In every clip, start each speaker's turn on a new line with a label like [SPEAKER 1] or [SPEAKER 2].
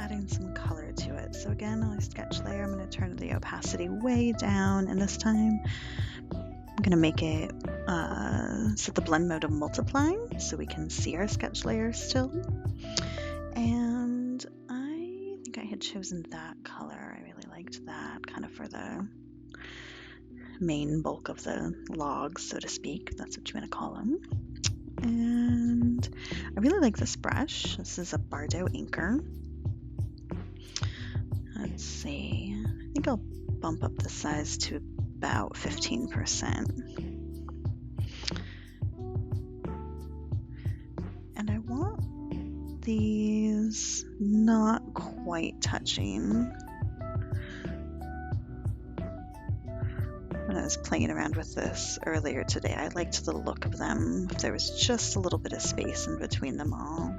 [SPEAKER 1] adding some color to it. So again, on my sketch layer, I'm going to turn the opacity way down, and this time I'm going to make it set the blend mode to multiply so we can see our sketch layer still. And I think I had chosen that color. I really liked that kind of for the main bulk of the logs, so to speak. That's what you want to call them. And I really like this brush. This is a Bardo Inker. Let's see. I think I'll bump up the size to about 15%. And I want these not quite touching. When I was playing around with this earlier today, I liked the look of them if there was just a little bit of space in between them all.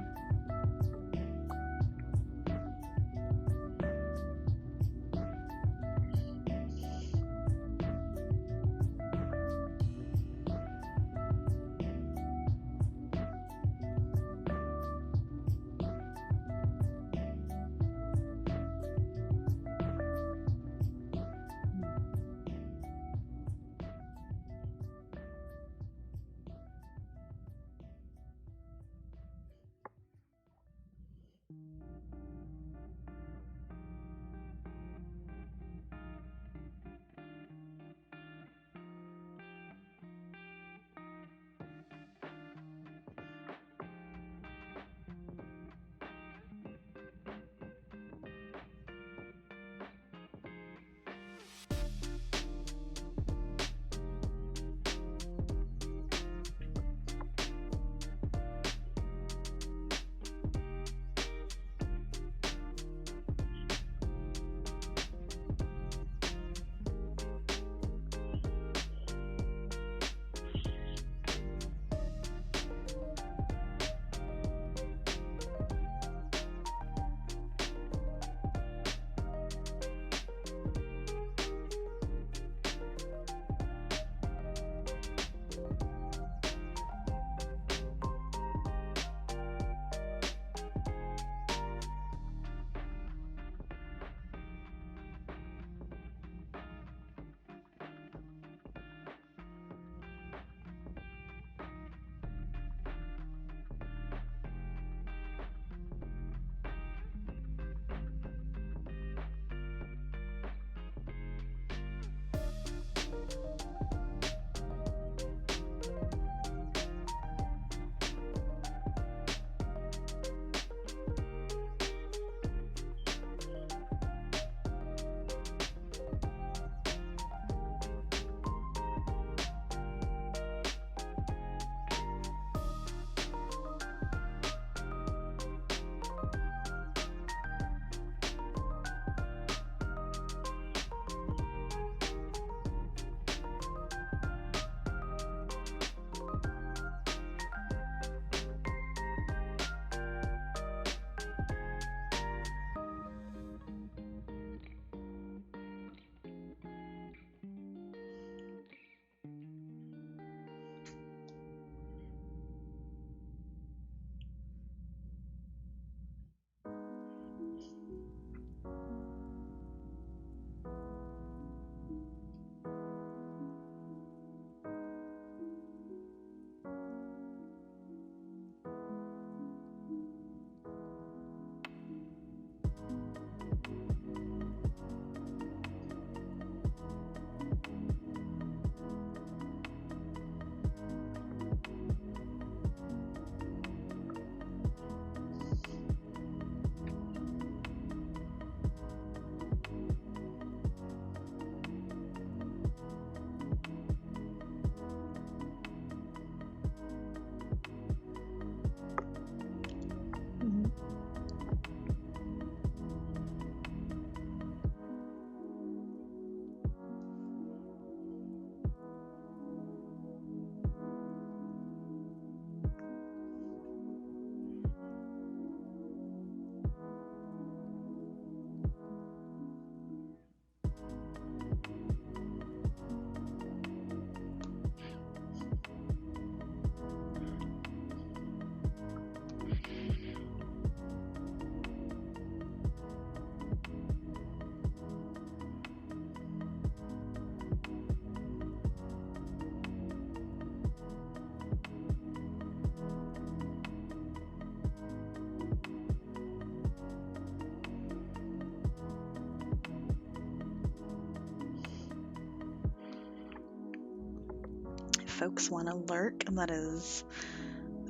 [SPEAKER 1] folks want to lurk, and that is,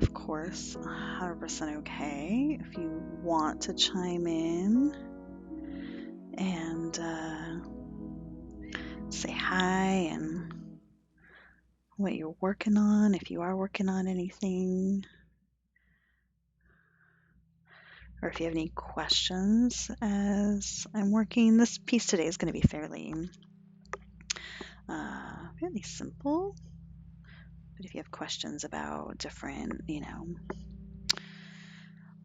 [SPEAKER 1] of course, 100% okay. If you want to chime in and say hi and what you're working on, if you are working on anything, or if you have any questions as I'm working. This piece today is going to be fairly simple, but if you have questions about different,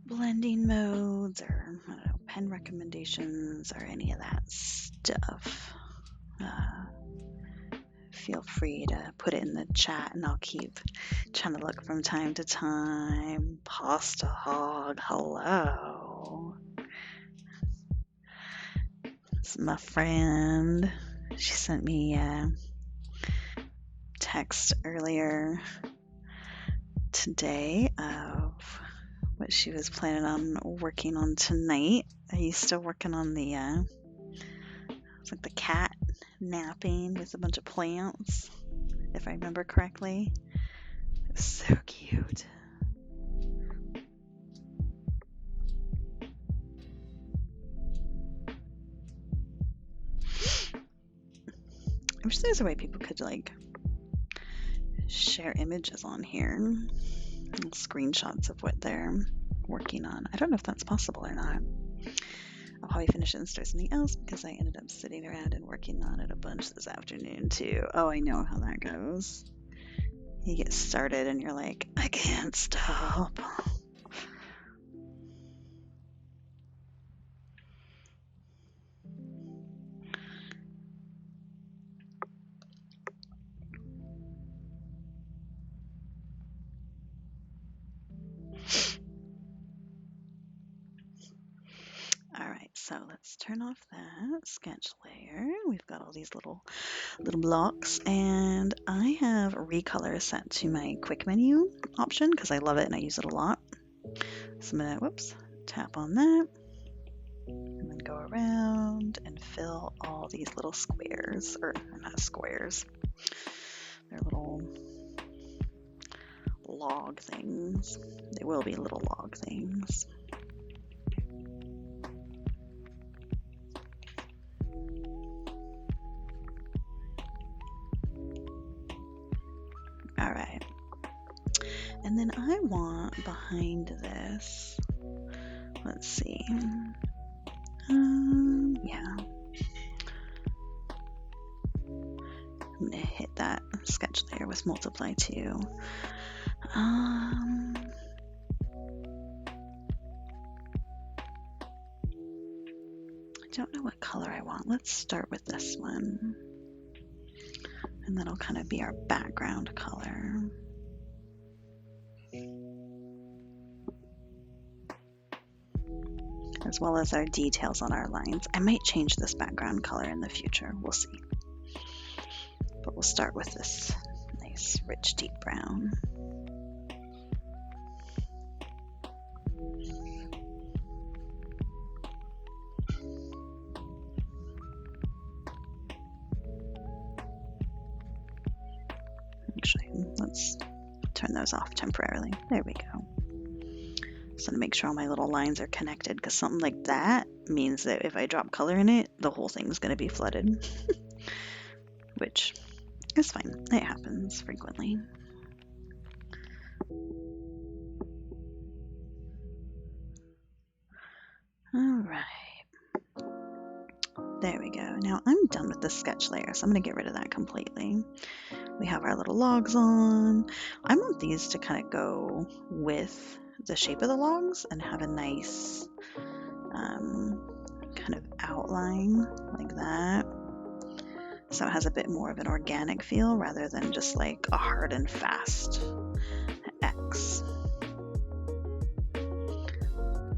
[SPEAKER 1] blending modes or, I don't know, pen recommendations or any of that stuff, feel free to put it in the chat, and I'll keep trying to look from time to time. Pasta Hog, hello. It's my friend. She sent me a text earlier today of what she was planning on working on tonight. Are you still working on the it's like the cat napping with a bunch of plants, if I remember correctly? It was so cute. I wish there was a way people could like share images on here, little screenshots of what they're working on. I don't know if that's possible or not. I'll probably finish it and start something else because I ended up sitting around and working on it a bunch this afternoon too. Oh, I know how that goes. You get started and you're like, I can't stop. All right, so let's turn off that sketch layer. We've got all these little blocks, and I have recolor set to my quick menu option because I love it and I use it a lot. So I'm gonna, tap on that and then go around and fill all these little squares, or not squares, they're little log things. They will be little log things. All right. And then I want behind this, let's see. Yeah. I'm gonna hit that sketch layer with multiply too. I don't know what color I want. Let's start with this one. And that'll kind of be our background color. As well as our details on our lines. I might change this background color in the future. We'll see. But we'll start with this nice, rich, deep brown. Actually, let's turn those off temporarily. There we go. So to make sure all my little lines are connected, because something like that means that if I drop color in it, the whole thing's going to be flooded. Which is fine. It happens frequently. All right. There we go. Now I'm done with the sketch layer, so I'm going to get rid of that completely. We have our little logs on. I want these to kind of go with the shape of the logs and have a nice kind of outline like that. So it has a bit more of an organic feel rather than just like a hard and fast X.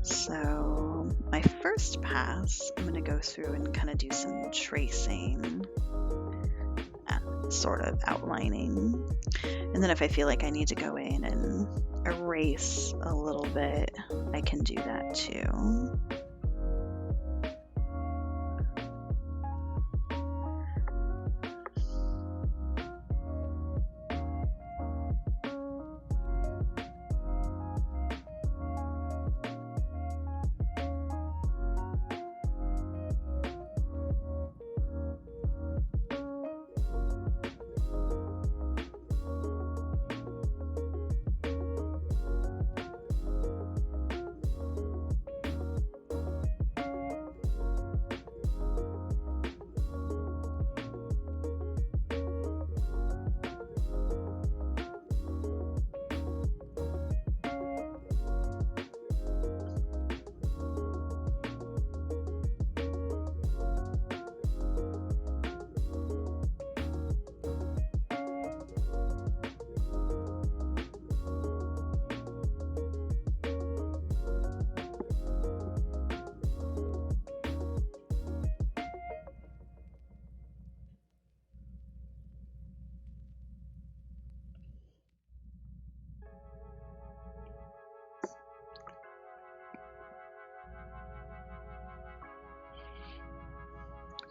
[SPEAKER 1] So my first pass, I'm going to go through and kind of do some tracing, sort of outlining. And then if I feel like I need to go in and erase a little bit, I can do that too.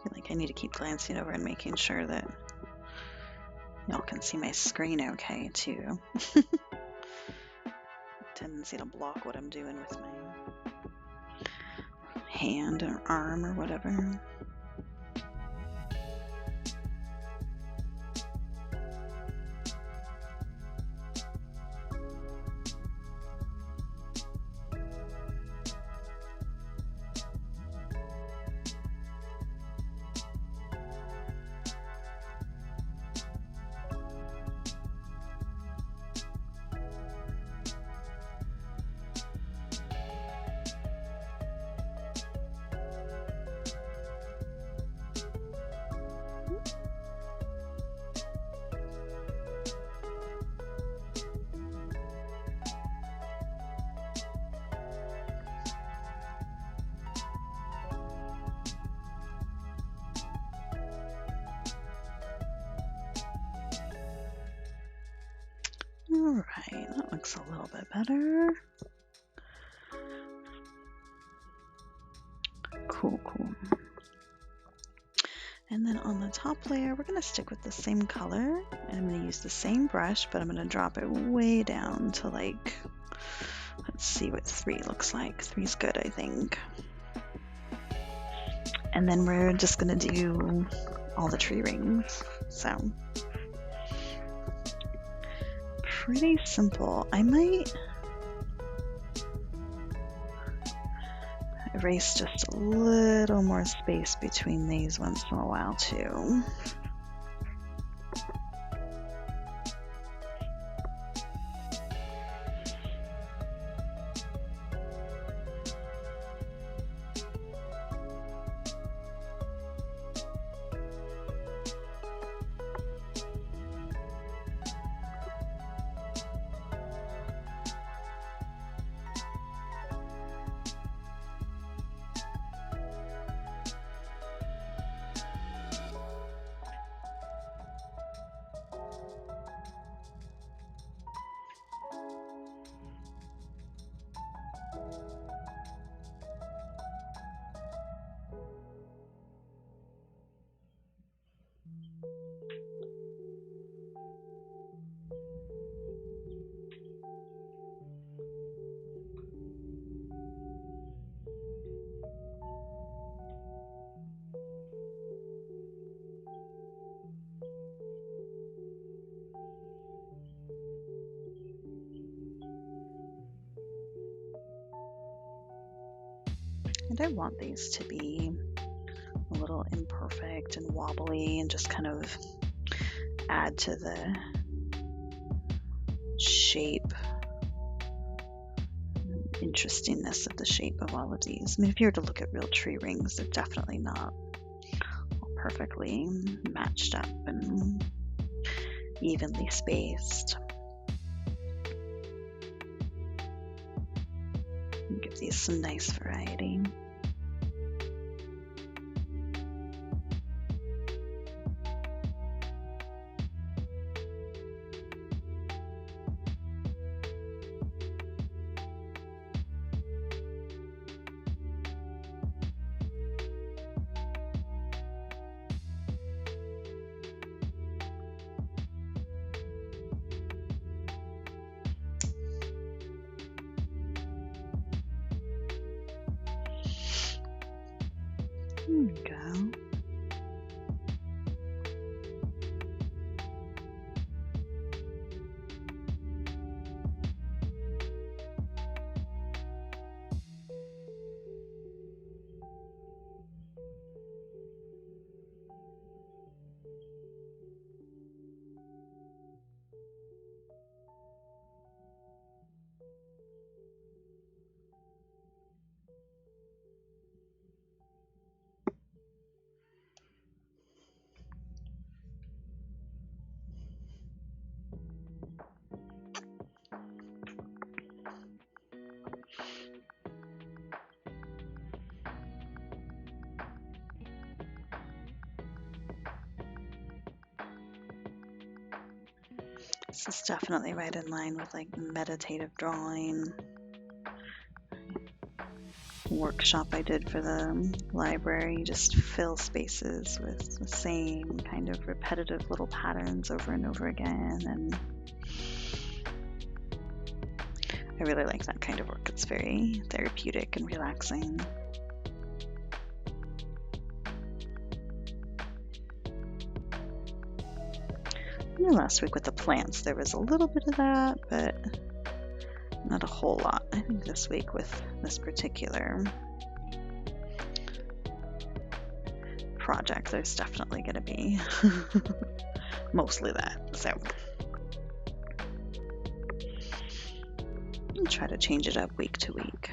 [SPEAKER 1] feel like I need to keep glancing over and making sure that y'all can see my screen okay too. Tendency to block what I'm doing with my hand or arm or whatever. Alright, that looks a little bit better. Cool. And then on the top layer, we're going to stick with the same color. And I'm going to use the same brush, but I'm going to drop it way down to like, let's see what 3 looks like. 3's good, I think. And then we're just going to do all the tree rings. So, pretty simple. I might erase just a little more space between these once in a while too. And I want these to be a little imperfect and wobbly and just kind of add to the shape, interestingness of the shape of all of these. I mean, if you were to look at real tree rings, they're definitely not perfectly matched up and evenly spaced. Give these some nice variety. There we go. This is definitely right in line with like meditative drawing. workshop I did for the library, just fill spaces with the same kind of repetitive little patterns over and over again. And I really like that kind of work. It's very therapeutic and relaxing. And last week with the plants, there was a little bit of that, but not a whole lot. I think this week with this particular project, there's definitely going to be mostly that. So I'll try to change it up week to week.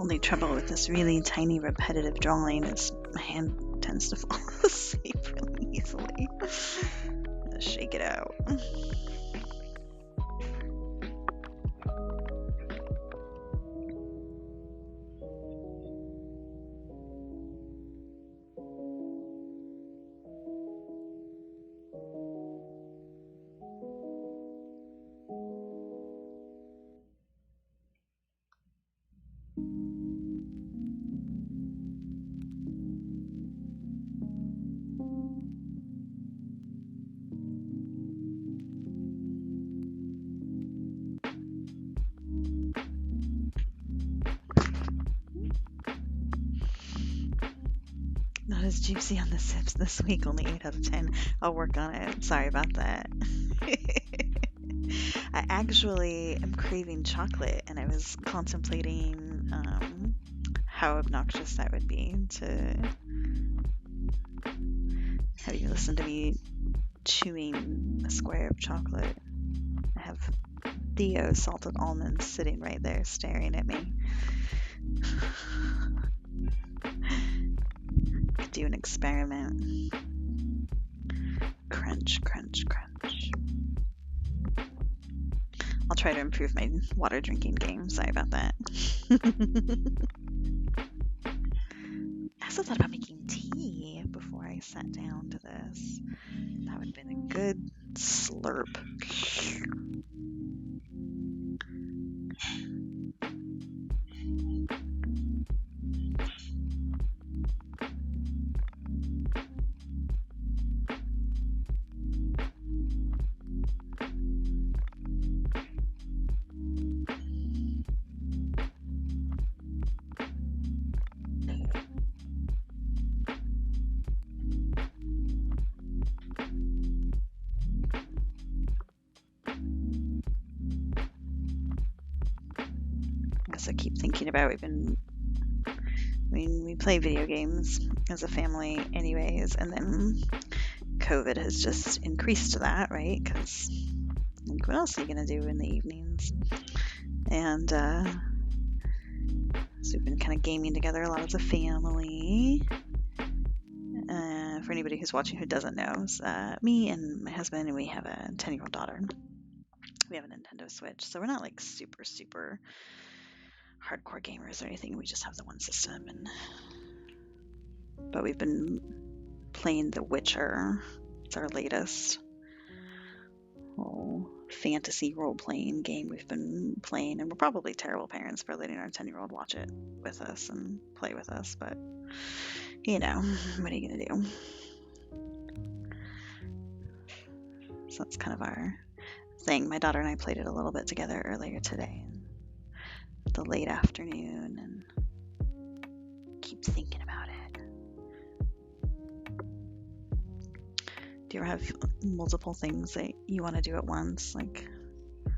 [SPEAKER 1] only trouble with this really tiny repetitive drawing is my hand tends to fall asleep really easily. Let's shake it out. Not as juicy on the sips this week, only 8 out of 10. I'll work on it. Sorry about that. I actually am craving chocolate, and I was contemplating how obnoxious that would be to have you listen to me chewing a square of chocolate. I have Theo salted almonds sitting right there staring at me. Could do an experiment. Crunch, crunch, crunch. I'll try to improve my water drinking game. Sorry about that. I also thought about making tea before I sat down to this. That would have been a good slurp. I keep thinking about we play video games as a family anyways, and then COVID has just increased that, right? Because like, what else are you gonna do in the evenings? And so we've been kind of gaming together a lot as a family. For anybody who's watching who doesn't know, me and my husband, and we have a 10-year-old daughter. We have a Nintendo Switch, so we're not like super hardcore gamers or anything. We just have the one system, but we've been playing The Witcher. It's our latest fantasy role-playing game we've been playing, and we're probably terrible parents for letting our 10-year-old watch it with us and play with us, but you know, what are you gonna do? So that's kind of our thing. My daughter and I played it a little bit together earlier today, the late afternoon, and keep thinking about it. Do you ever have multiple things that you want to do at once? Like, I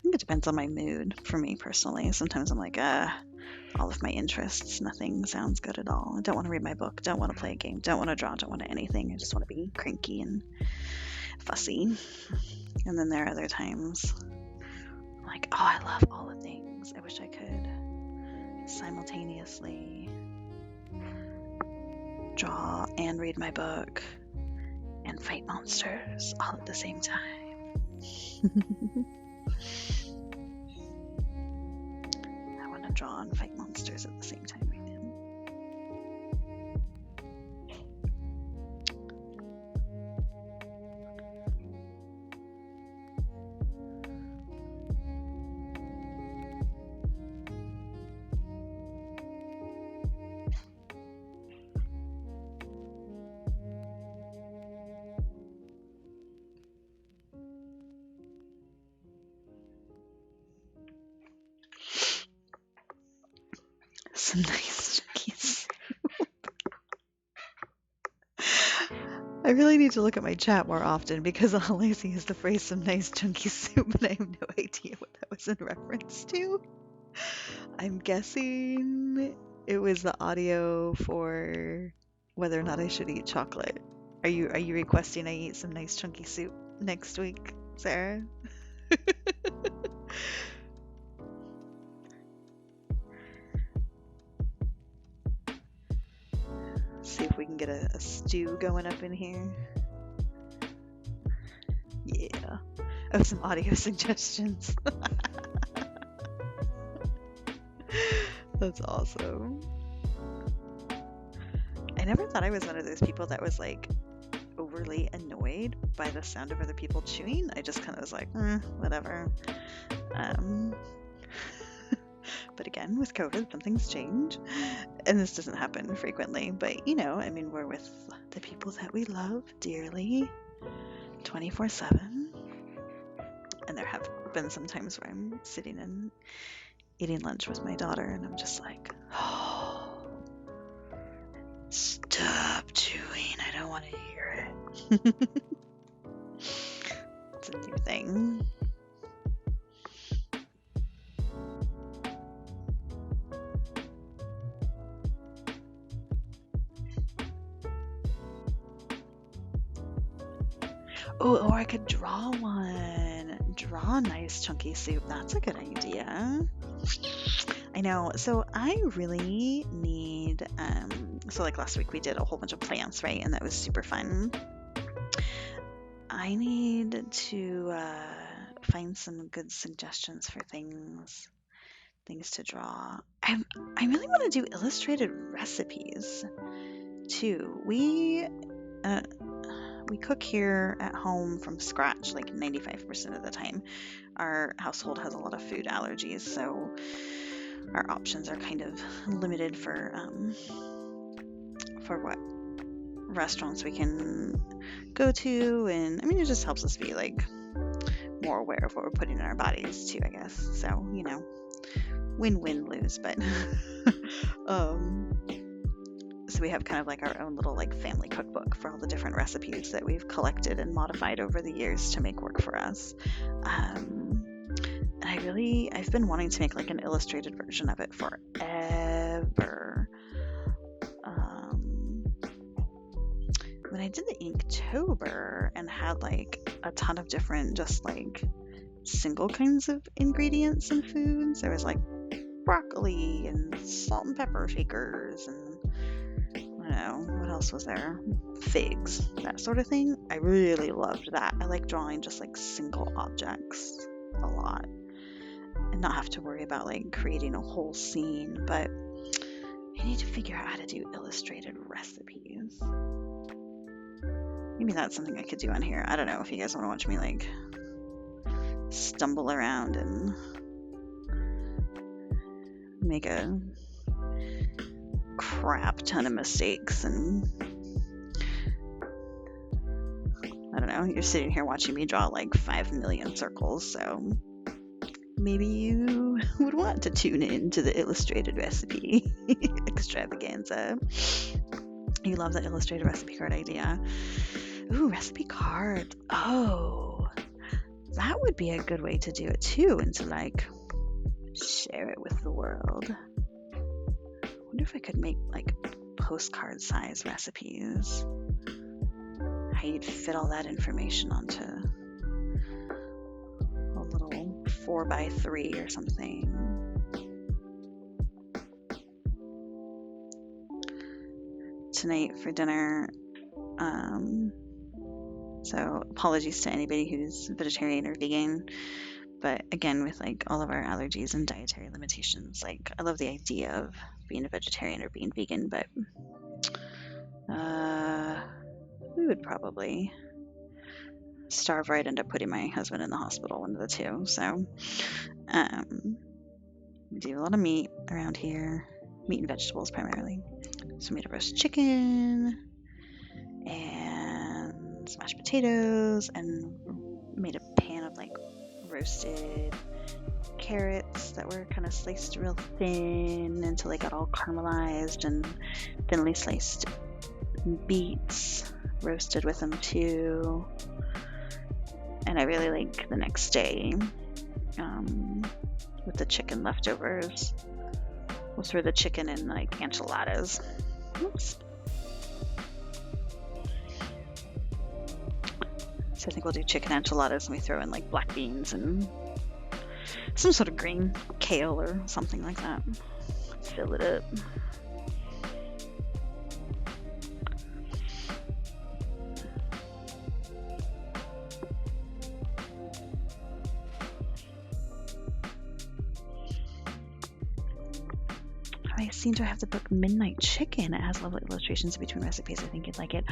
[SPEAKER 1] think it depends on my mood for me personally. Sometimes I'm like, all of my interests, nothing sounds good at all. I don't want to read my book, don't want to play a game, don't want to draw, don't want to anything. I just want to be cranky and fussy. And then there are other times I'm like, oh, I love all the things. I wish I could simultaneously draw and read my book and fight monsters all at the same time. I want to draw and fight monsters at the same time right now. Some nice chunkies. I really need to look at my chat more often because all I see is the phrase "some nice chunky soup" and I have no idea what that was in reference to. I'm guessing it was the audio for whether or not I should eat chocolate. Are you requesting I eat some nice chunky soup next week, Sarah? see if we can get a stew going up in here. Yeah. Oh, some audio suggestions. That's awesome. I never thought I was one of those people that was like overly annoyed by the sound of other people chewing. I just kind of was like, whatever. But again, with COVID, some things change, and this doesn't happen frequently. But you know, I mean, we're with the people that we love dearly, 24/7. And there have been some times where I'm sitting and eating lunch with my daughter, and I'm just like, oh, stop chewing. I don't want to hear it. It's a new thing. Oh, or I could draw one. Draw a nice chunky soup. That's a good idea. I know. So I really need, so like last week we did a whole bunch of plants, right? And that was super fun. I need to find some good suggestions for things to draw. I really want to do illustrated recipes too. We cook here at home from scratch like 95% of the time. Our household has a lot of food allergies, so our options are kind of limited for what restaurants we can go to, and I mean it just helps us be like more aware of what we're putting in our bodies too, I guess. So, you know, win-win lose, but so we have kind of like our own little like family cookbook for all the different recipes that we've collected and modified over the years to make work for us. And I've been wanting to make like an illustrated version of it forever. When I did the Inktober and had like a ton of different just like single kinds of ingredients and foods, there was like broccoli and salt and pepper shakers and I don't know, what else was there? Figs, that sort of thing. I really loved that. I like drawing just like single objects a lot and not have to worry about like creating a whole scene, but I need to figure out how to do illustrated recipes. Maybe that's something I could do on here. I don't know if you guys want to watch me like stumble around and make a crap ton of mistakes, and I don't know, you're sitting here watching me draw like 5 million circles, so maybe you would want to tune in to the illustrated recipe extravaganza. You love the illustrated recipe card idea. Ooh, recipe cards. Oh, that would be a good way to do it too, and to like share it with the world. I wonder if I could make like postcard size recipes. How you'd fit all that information onto a little 4x3 or something. Tonight for dinner, so apologies to anybody who's vegetarian or vegan, but again, with like all of our allergies and dietary limitations, like I love the idea of being a vegetarian or being vegan, but we would probably starve or I'd end up putting my husband in the hospital, one of the two. So we do a lot of meat around here, meat and vegetables primarily. So we made a roast chicken and some mashed potatoes, and made a pan of like roasted carrots that were kind of sliced real thin until they got all caramelized, and thinly sliced beets roasted with them too. And I really like the next day with the chicken leftovers, we'll throw the chicken in like enchiladas. Oops. So I think we'll do chicken enchiladas, and we throw in like black beans and some sort of green, kale or something like that. Fill it up. I seem to have the book Midnight Chicken. It has lovely illustrations between recipes. I think you'd like it.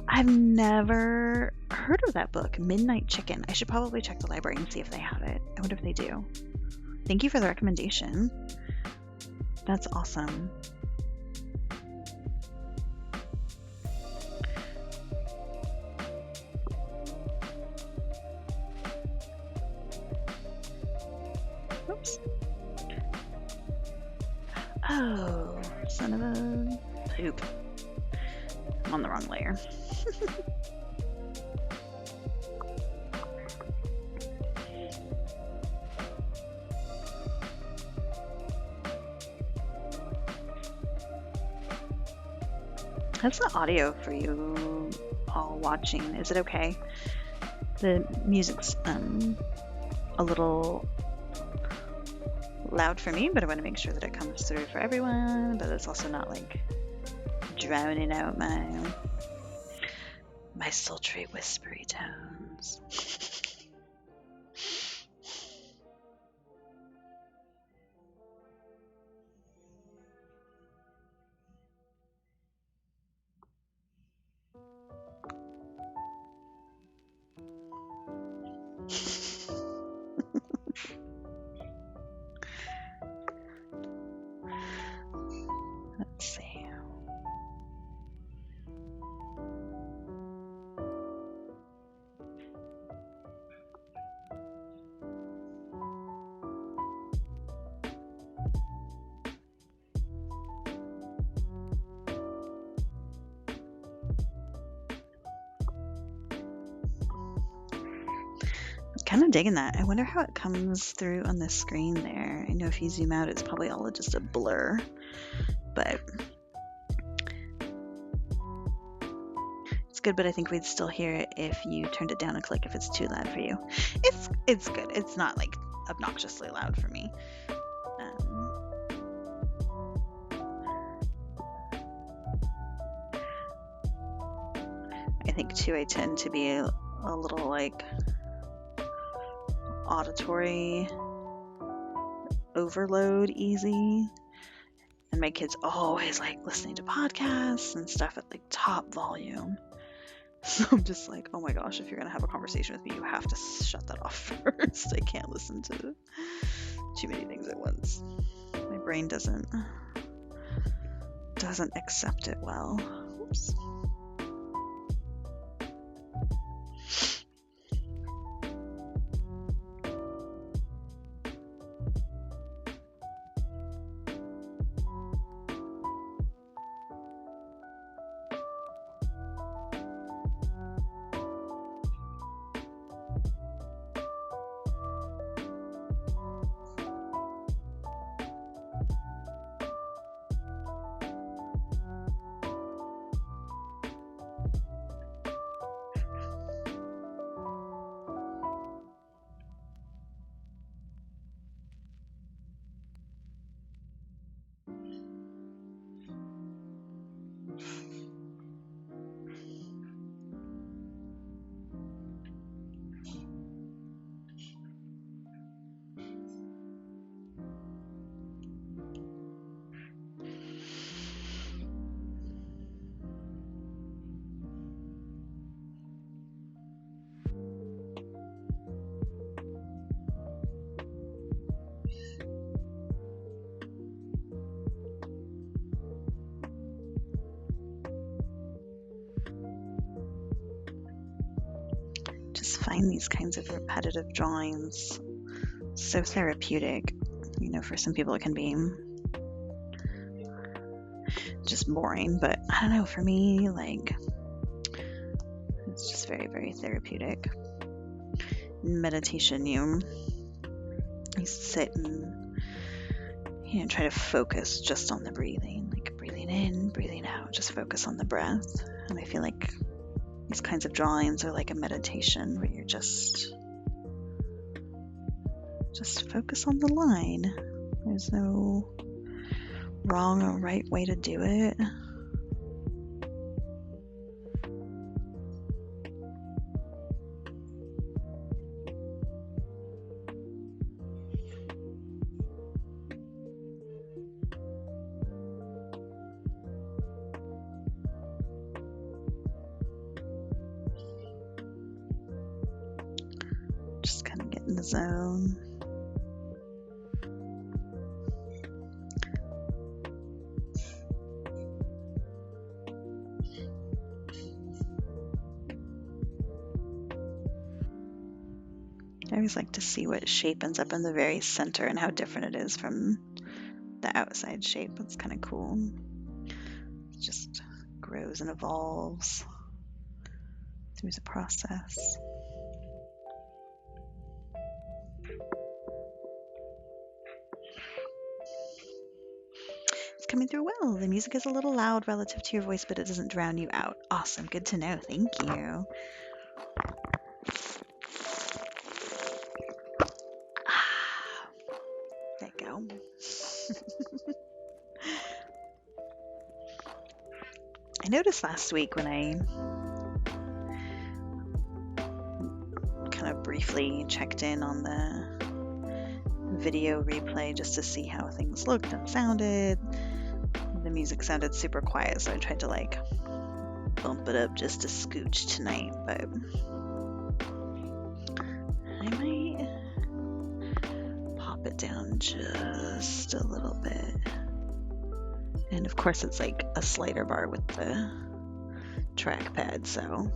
[SPEAKER 1] I've never heard of that book, Midnight Chicken. I should probably check the library and see if they have it. I wonder if they do. Thank you for the recommendation. That's awesome. Oops. Oh, son of a poop. I'm on the wrong layer. How's the audio for you all watching? Is it okay? The music's a little loud for me, but I want to make sure that it comes through for everyone, but it's also not like drowning out my sultry whispery tones. Let's see. Kind of digging that. I wonder how it comes through on the screen there. I know if you zoom out, it's probably all just a blur, but it's good. But I think we'd still hear it if you turned it down a click if it's too loud for you. It's good. It's not like obnoxiously loud for me. I think too, I tend to be a little like auditory overload easy, and my kids always like listening to podcasts and stuff at like top volume, so I'm just like, oh my gosh, if you're gonna have a conversation with me, you have to shut that off first. I can't listen to too many things at once. My brain doesn't accept it well. Oops. Just find these kinds of repetitive drawings so therapeutic. You know, for some people it can be just boring, but I don't know, for me, like, it's just very, very therapeutic. In meditation, you sit and, you know, try to focus just on the breathing, like breathing in, breathing out, just focus on the breath. And I feel like these kinds of drawings are like a meditation where you're just focus on the line. There's no wrong or right way to do it. in the zone. I always like to see what shape ends up in the very center and how different it is from the outside shape. That's kind of cool. It just grows and evolves through the process. It's coming through well. The music is a little loud relative to your voice, but it doesn't drown you out. Awesome. Good to know. Thank you. There you go. I noticed last week when I kind of briefly checked in on the video replay just to see how things looked and sounded. The music sounded super quiet, so I tried to like bump it up just a scooch tonight, but I might pop it down just a little bit. And of course it's like a slider bar with the trackpad, so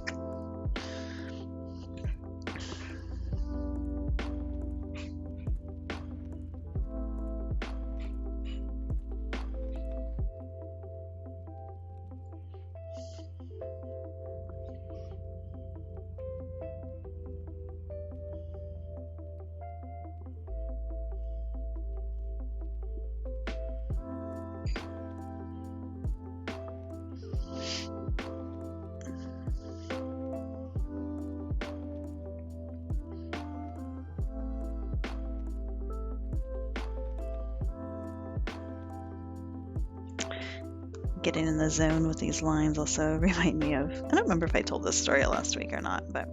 [SPEAKER 1] getting in the zone with these lines also remind me of, I don't remember if I told this story last week or not, but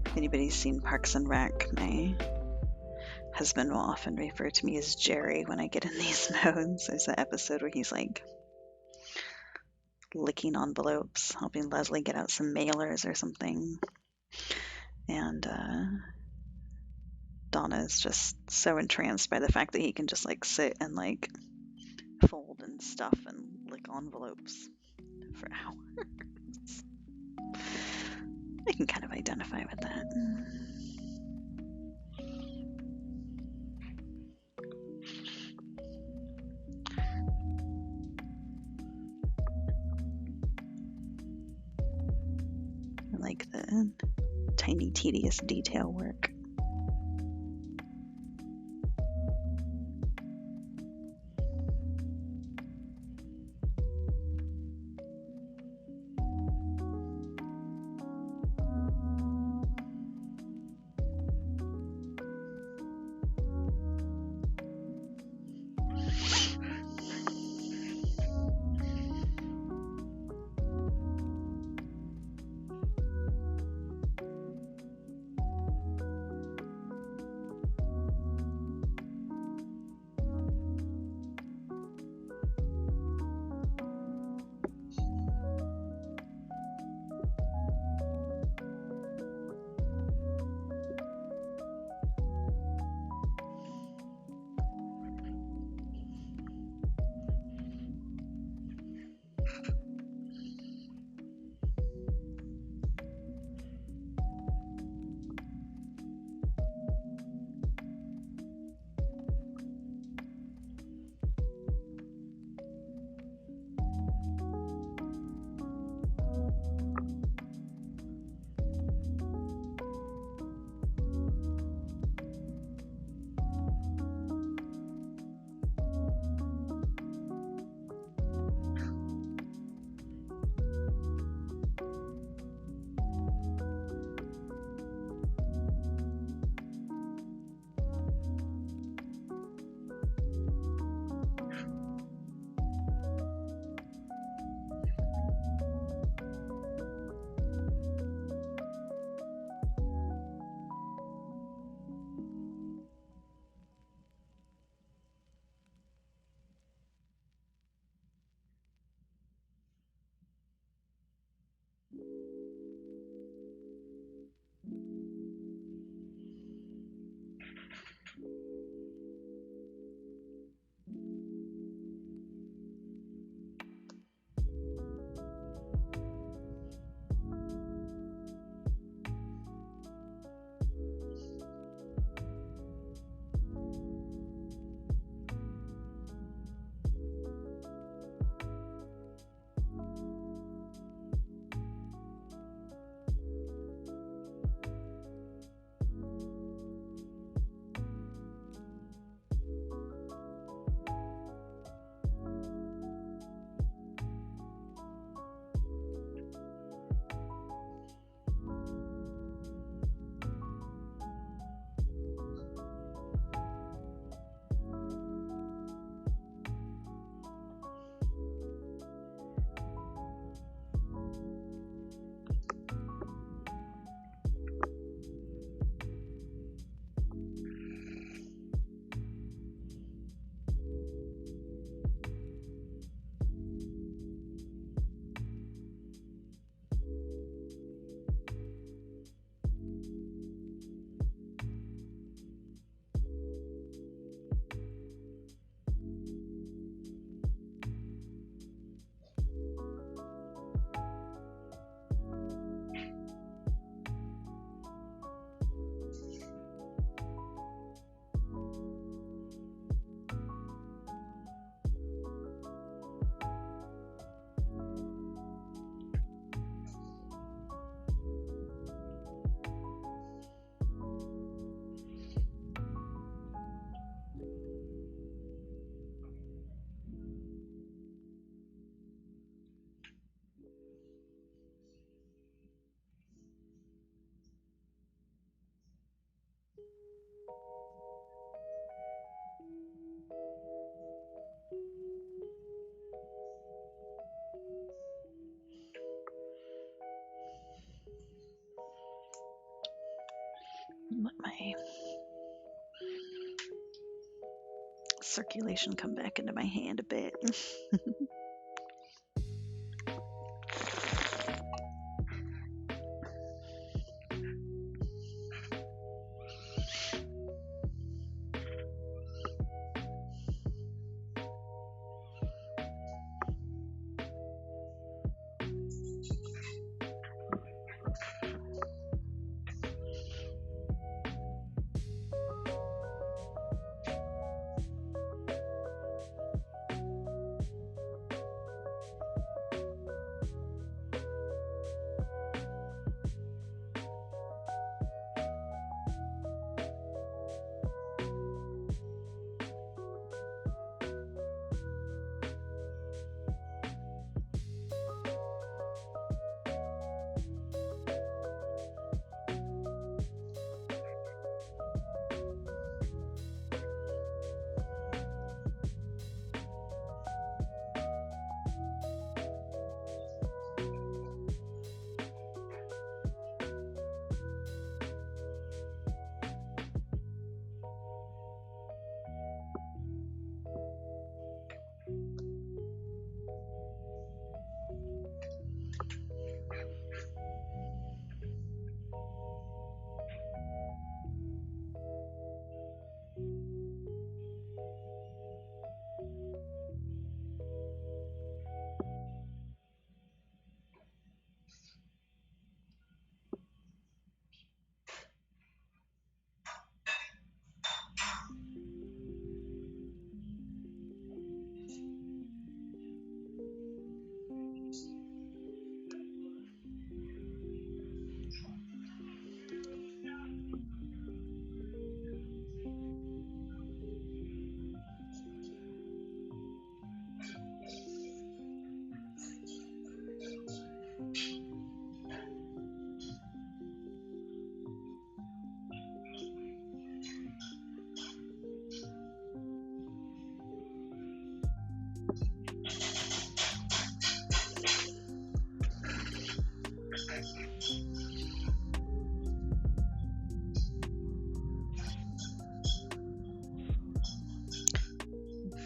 [SPEAKER 1] if anybody's seen Parks and Rec, my husband will often refer to me as Jerry when I get in these modes. There's an episode where he's like licking envelopes, helping Leslie get out some mailers or something. And Donna is just so entranced by the fact that he can just like sit and like fold and stuff and lick envelopes for hours. I can kind of identify with that. I like the tiny, tedious detail work. Let my circulation come back into my hand a bit.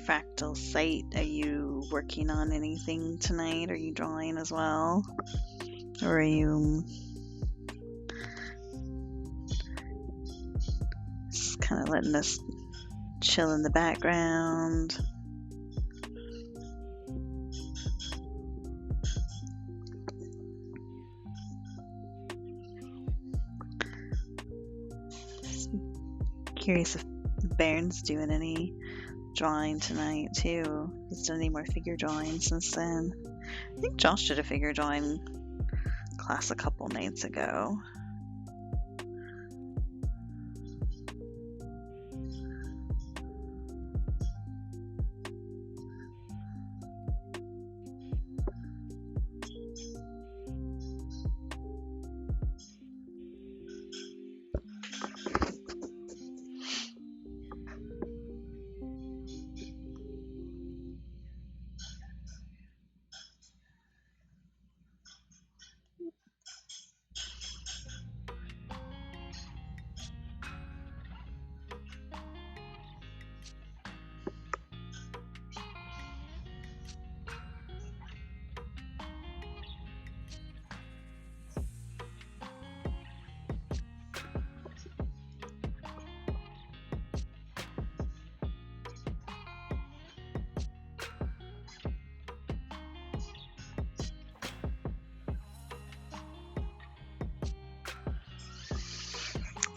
[SPEAKER 1] Fractal Sight, are you working on anything tonight? Are you drawing as well? Or are you Just kind of letting this chill in the background. Curious if Baron's doing any drawing tonight too. He's done any more figure drawing since then. I think Josh did a figure drawing class a couple nights ago.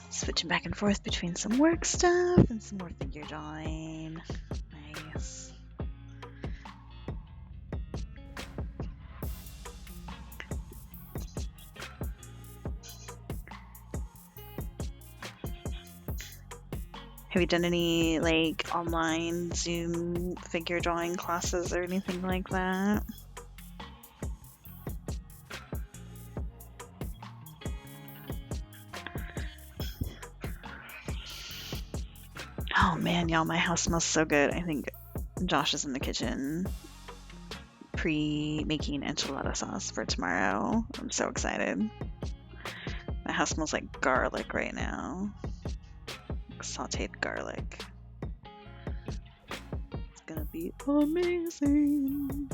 [SPEAKER 1] Switching back and forth between some work stuff and some more figure drawing. Nice. Have you done any like online Zoom figure drawing classes or anything like that? Oh man, y'all, my house smells so good. I think Josh is in the kitchen pre-making enchilada sauce for tomorrow. I'm so excited. My house smells like garlic right now. Sauteed garlic. It's gonna be amazing.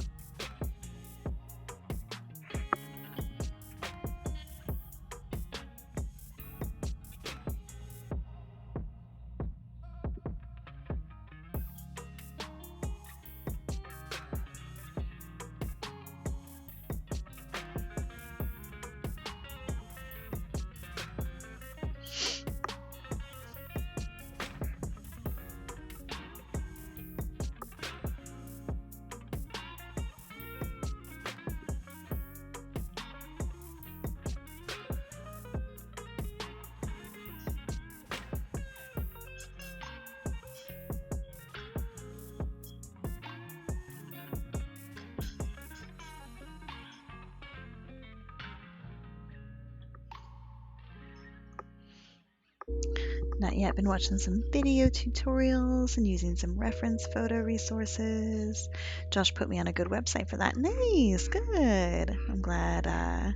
[SPEAKER 1] Not yet. Been watching some video tutorials and using some reference photo resources. Josh put me on a good website for that. Nice, good. I'm glad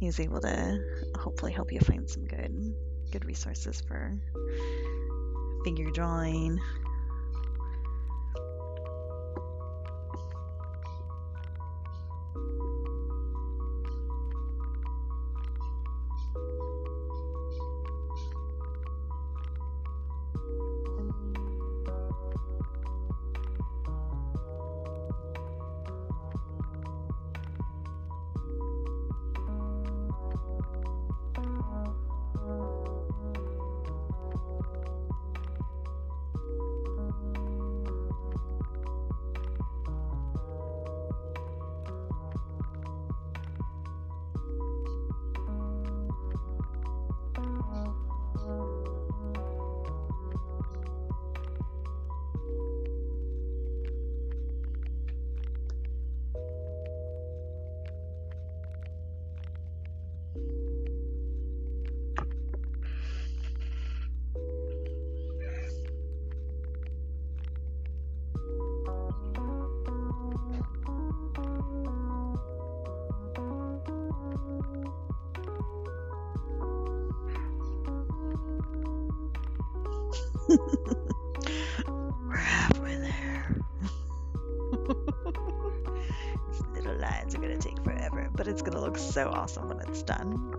[SPEAKER 1] he was able to hopefully help you find some good resources for figure drawing. We're halfway there. These little lines are gonna take forever, but it's gonna look so awesome when it's done.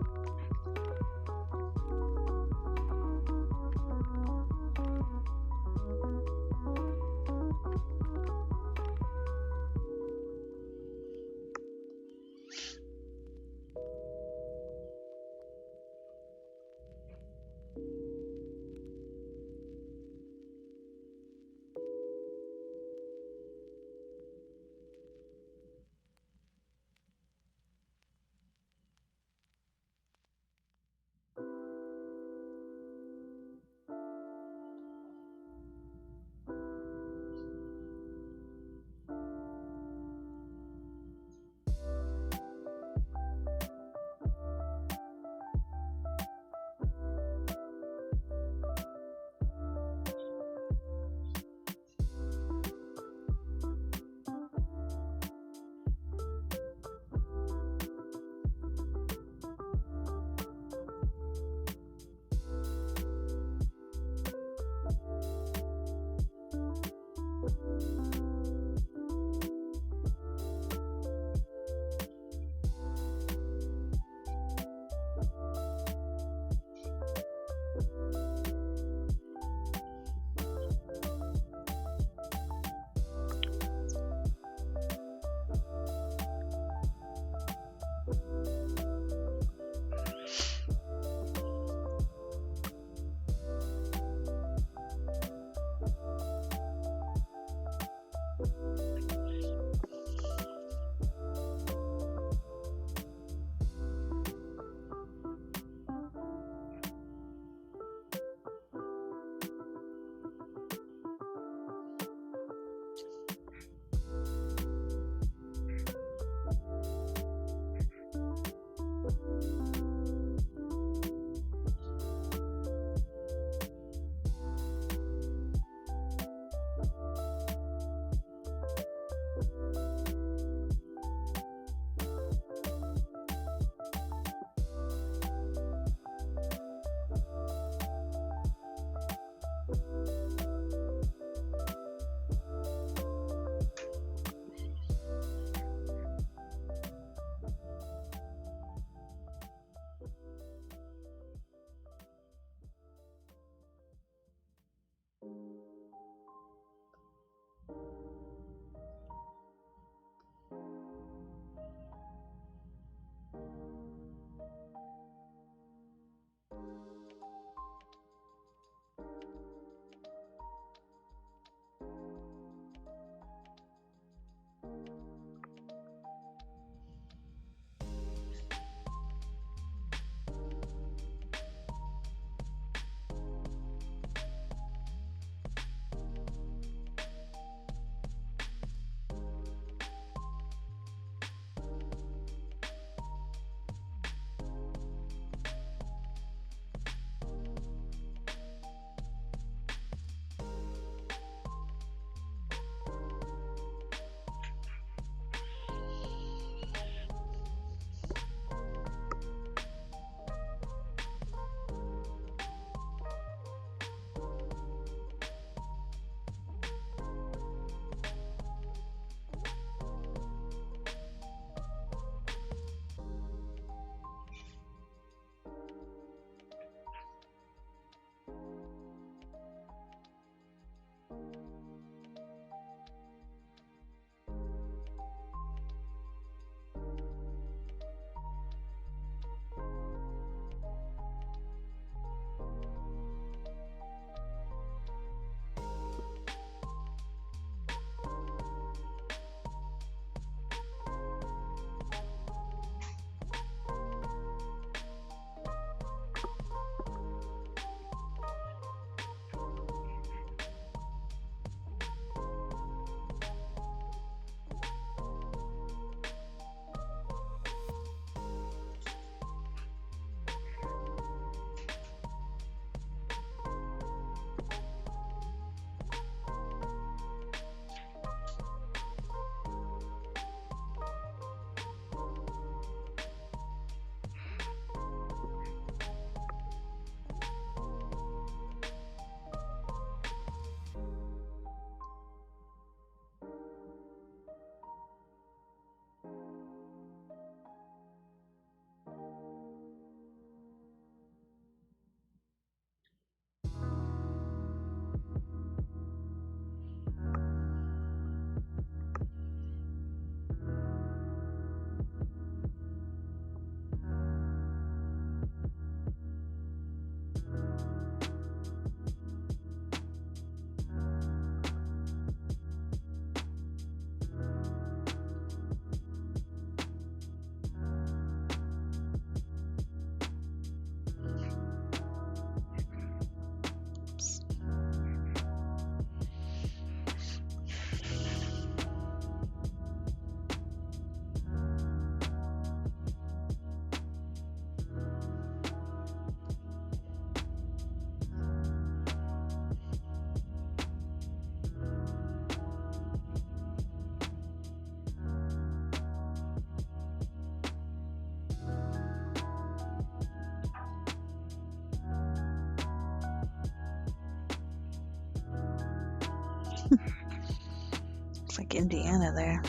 [SPEAKER 1] Looks like Indiana there.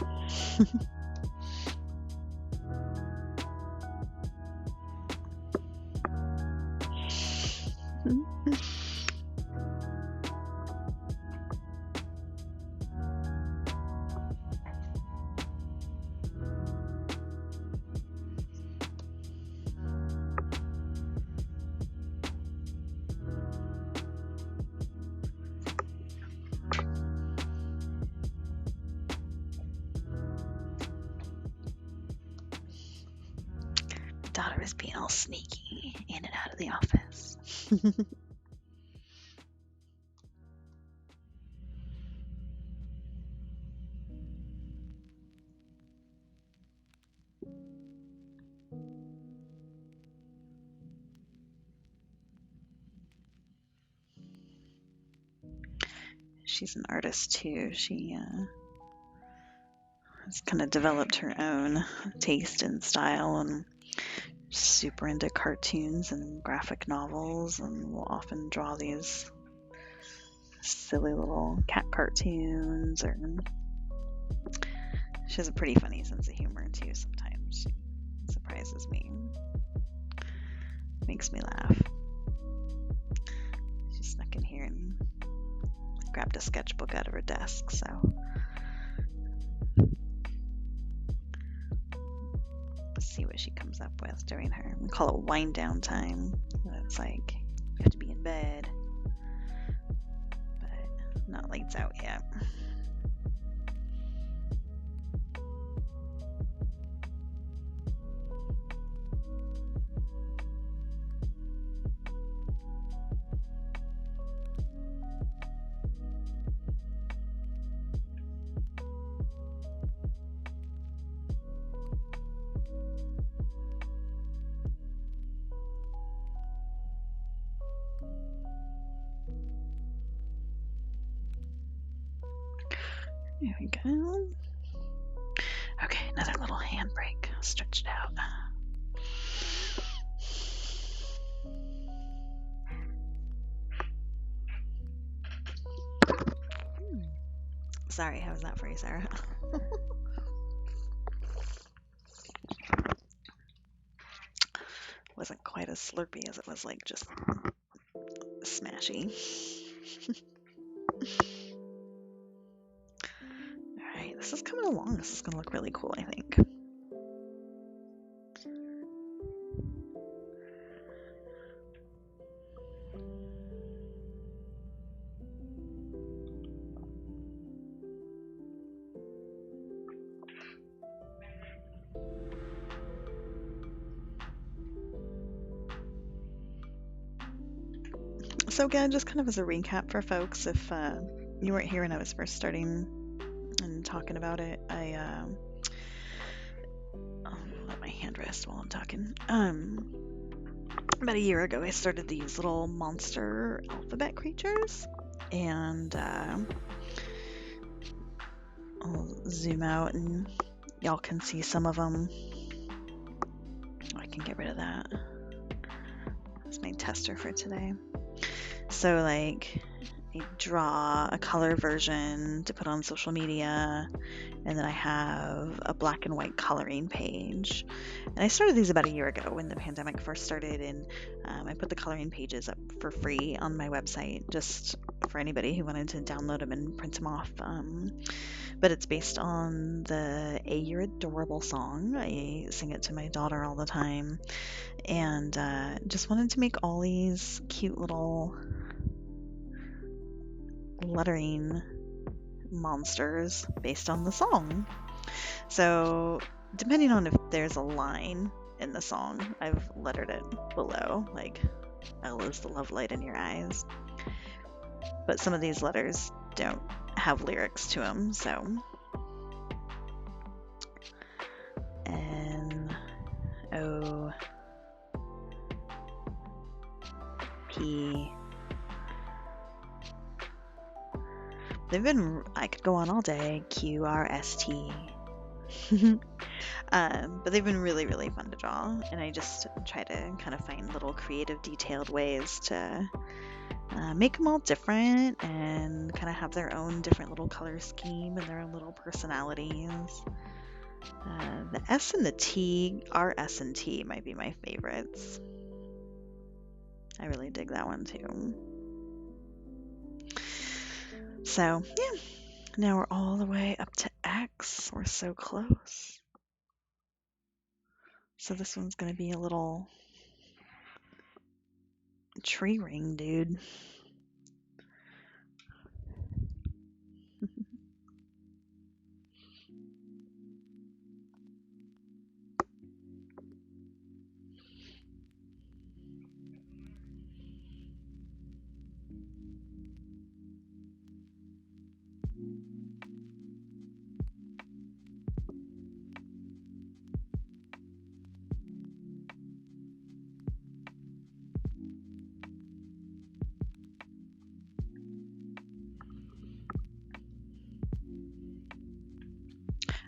[SPEAKER 1] Daughter is being all sneaky in and out of the office. She's an artist too. She has kind of developed her own taste and style, and super into cartoons and graphic novels, and will often draw these silly little cat cartoons. Or she has a pretty funny sense of humor too. Sometimes she surprises me, makes me laugh. She snuck in here and grabbed a sketchbook out of her desk, so let's see what she comes up with during her, we call it wind down time. It's like you have to be in bed, but not lights out yet. There we go. Okay, another little handbrake. Stretch it out. Sorry, how was that for you, Sarah? Wasn't quite as slurpy as it was like just smashy. Alright, this is coming along. This is going to look really cool, I think. So again, just kind of as a recap for folks, if you weren't here when I was first starting and talking about it, I'll let my hand rest while I'm talking. About a year ago, I started these little monster alphabet creatures, and I'll zoom out and y'all can see some of them. I can get rid of that. That's my tester for today. So like I draw a color version to put on social media, and then I have a black and white coloring page. And I started these about a year ago when the pandemic first started, and I put the coloring pages up for free on my website just for anybody who wanted to download them and print them off. But it's based on the "Hey, You're Adorable" song. I sing it to my daughter all the time, and just wanted to make all these cute little lettering monsters based on the song. So depending on if there's a line in the song, I've lettered it below, like "L is the love light in your eyes." But some of these letters don't have lyrics to them, so N-O-P, I could go on all day, Q-R-S-T. But they've been really, really fun to draw, and I just try to kind of find little creative, detailed ways to Make them all different and kind of have their own different little color scheme and their own little personalities. The S and the T, our S and T might be my favorites. I really dig that one too. So yeah, now we're all the way up to X. We're so close. So this one's gonna be a little tree ring, dude.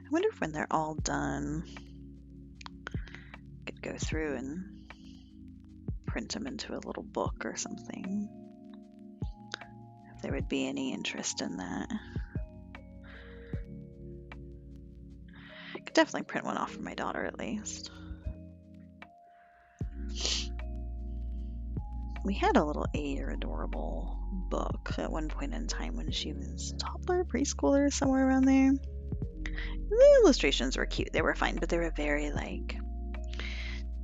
[SPEAKER 1] I wonder if when they're all done, I could go through and print them into a little book or something. If there would be any interest in that. I could definitely print one off for my daughter at least. We had a little A-er adorable book at one point in time when she was toddler, preschooler, somewhere around there. The illustrations were cute. They were fine, but they were very like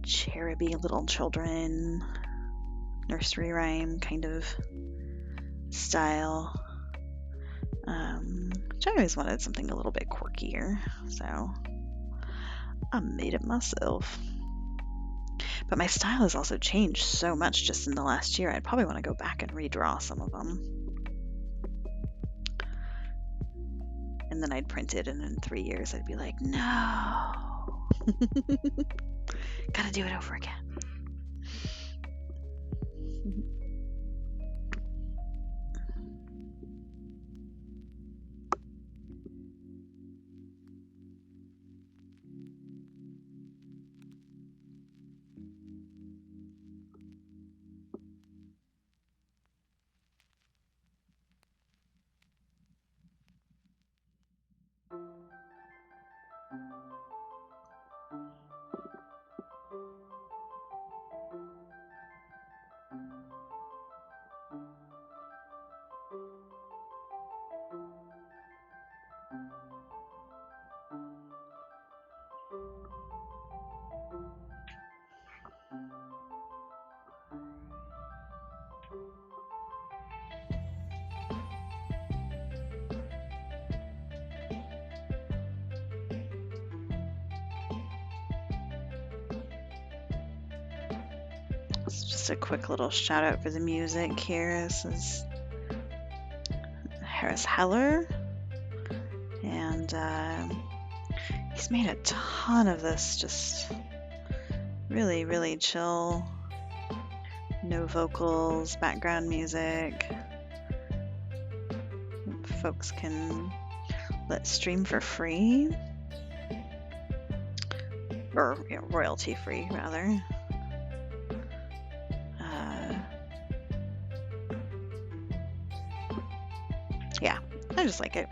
[SPEAKER 1] cheruby little children, nursery rhyme kind of style. Which I always wanted something a little bit quirkier, so I made it myself. But my style has also changed so much just in the last year. I'd probably want to go back and redraw some of them. And then I'd print it, and in 3 years I'd be like, no. Gotta do it over again. It's just a quick little shout out for the music here. This is Harris Heller, and he's made a ton of this, just really, really chill, no vocals, background music. Folks can let stream for free, or royalty free rather. Yeah, I just like it.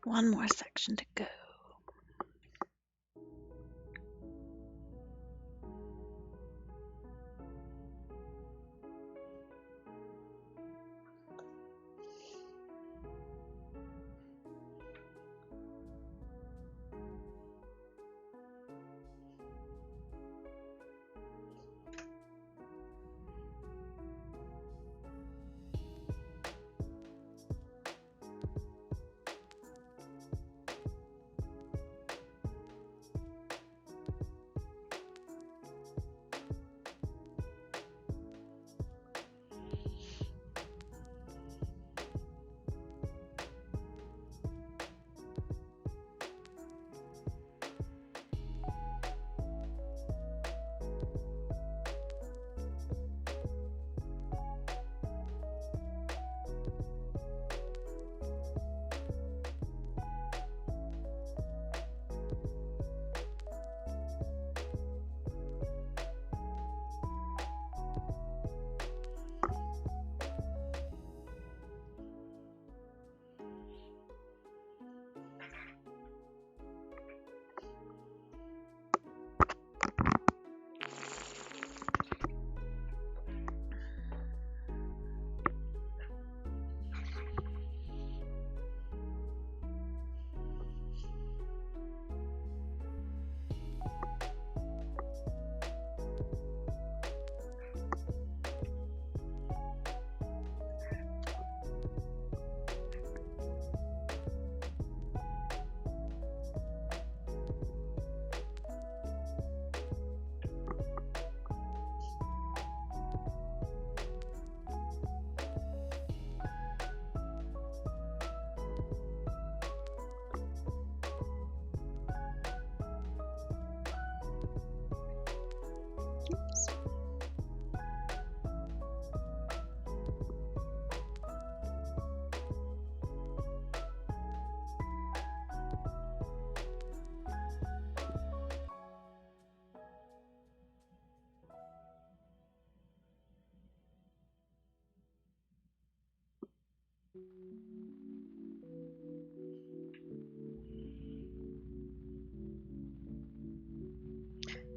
[SPEAKER 1] One more section to go.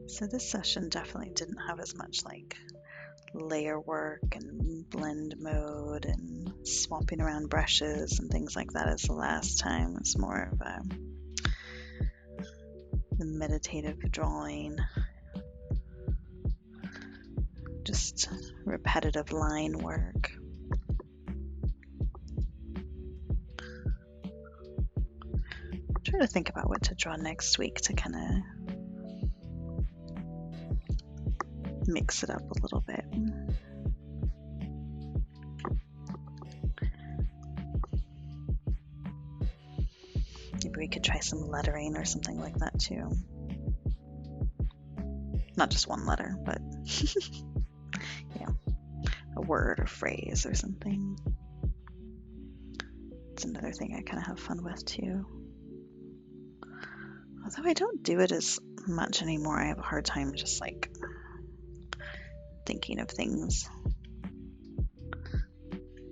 [SPEAKER 1] So this session definitely didn't have as much like layer work and blend mode and swapping around brushes and things like that as the last time. It's more of the meditative drawing, just repetitive line work. I'm trying to think about what to draw next week to kind of mix it up a little bit. Maybe we could try some lettering or something like that too. Not just one letter, but a word or phrase or something. It's another thing I kind of have fun with too. Although I don't do it as much anymore, I have a hard time just like thinking of things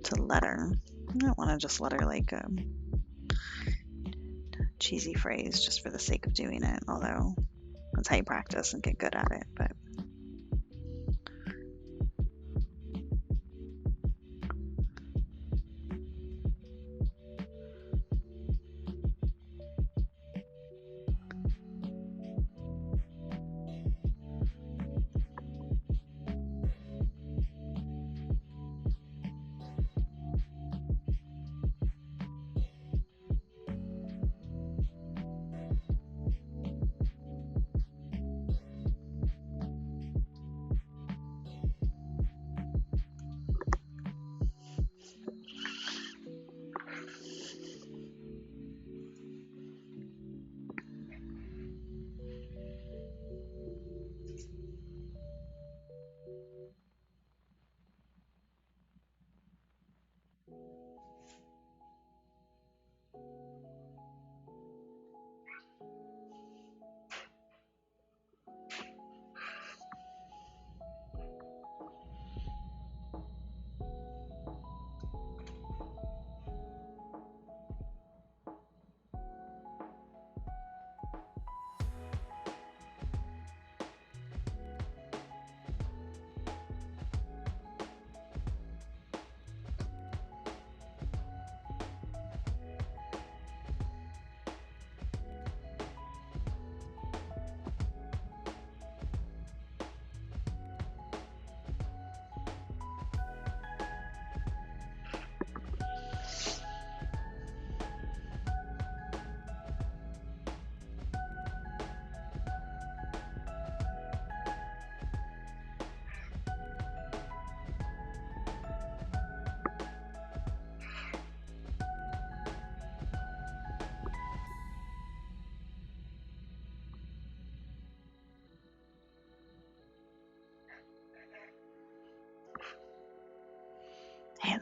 [SPEAKER 1] to letter. I don't want to just letter like a cheesy phrase just for the sake of doing it, although that's how you practice and get good at it. But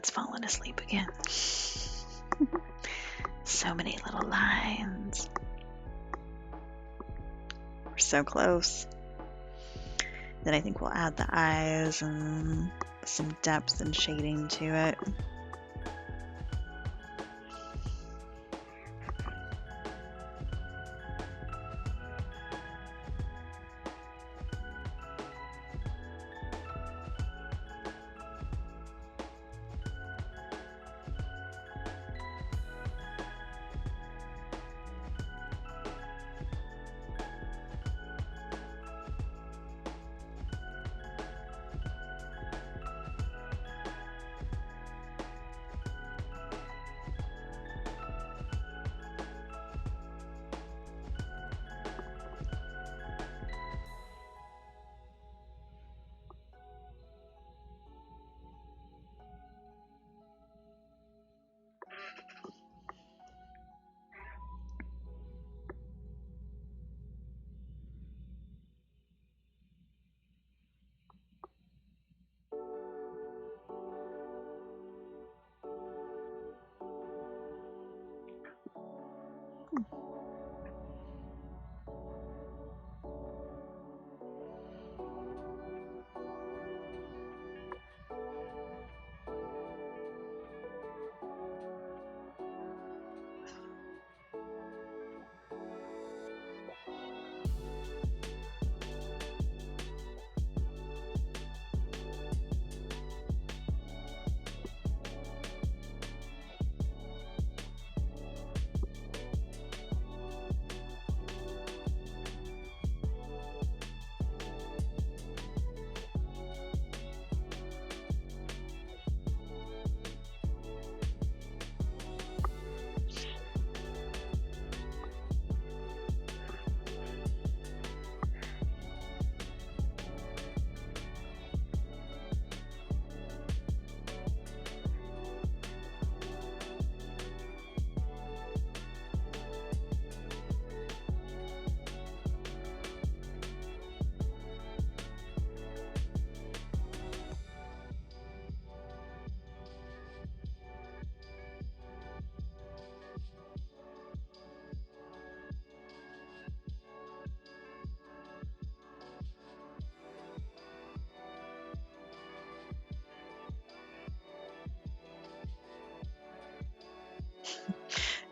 [SPEAKER 1] it's fallen asleep again. So many little lines. We're so close. Then I think we'll add the eyes and some depth and shading to it.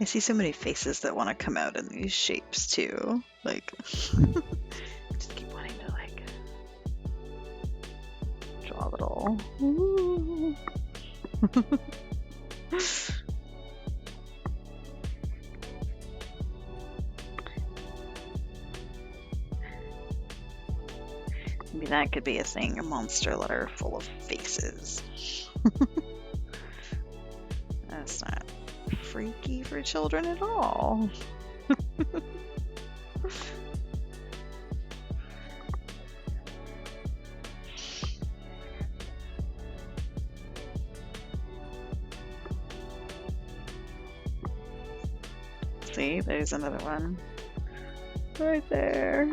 [SPEAKER 1] I see so many faces that want to come out in these shapes too. Like, just keep wanting to like draw a little. Ooh. Maybe that could be a thing, a monster letter full of faces. That's not freaky for children at all. See, there's another one. Right there.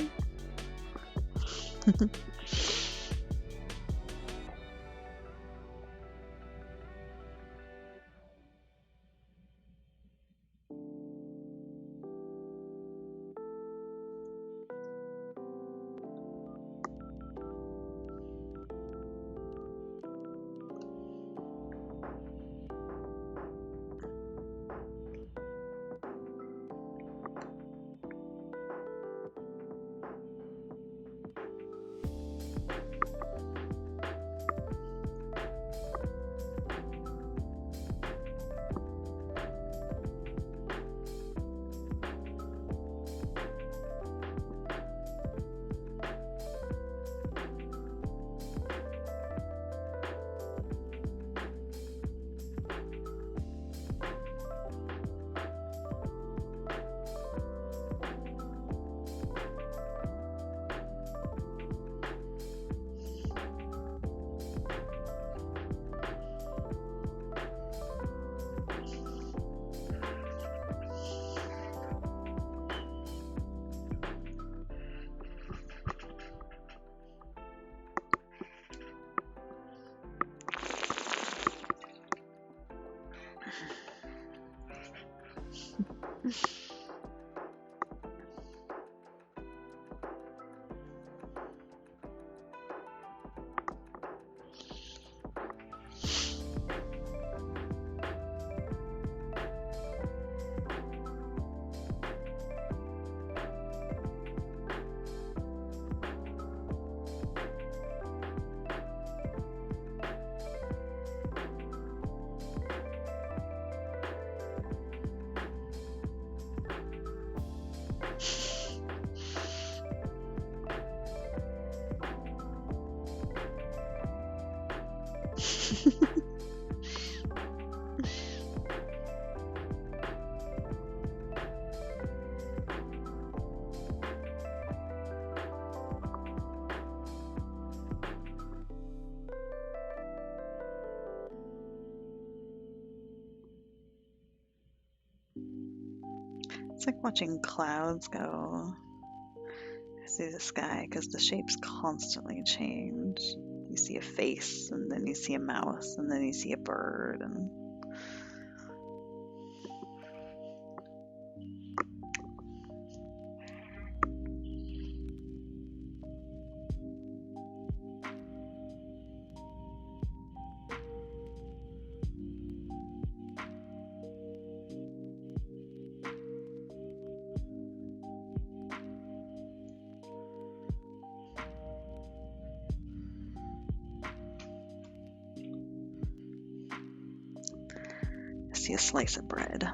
[SPEAKER 1] It's like watching clouds go through the sky because the shapes constantly change. You see a face, and then you see a mouse, and then you see a bird, and I see a slice of bread.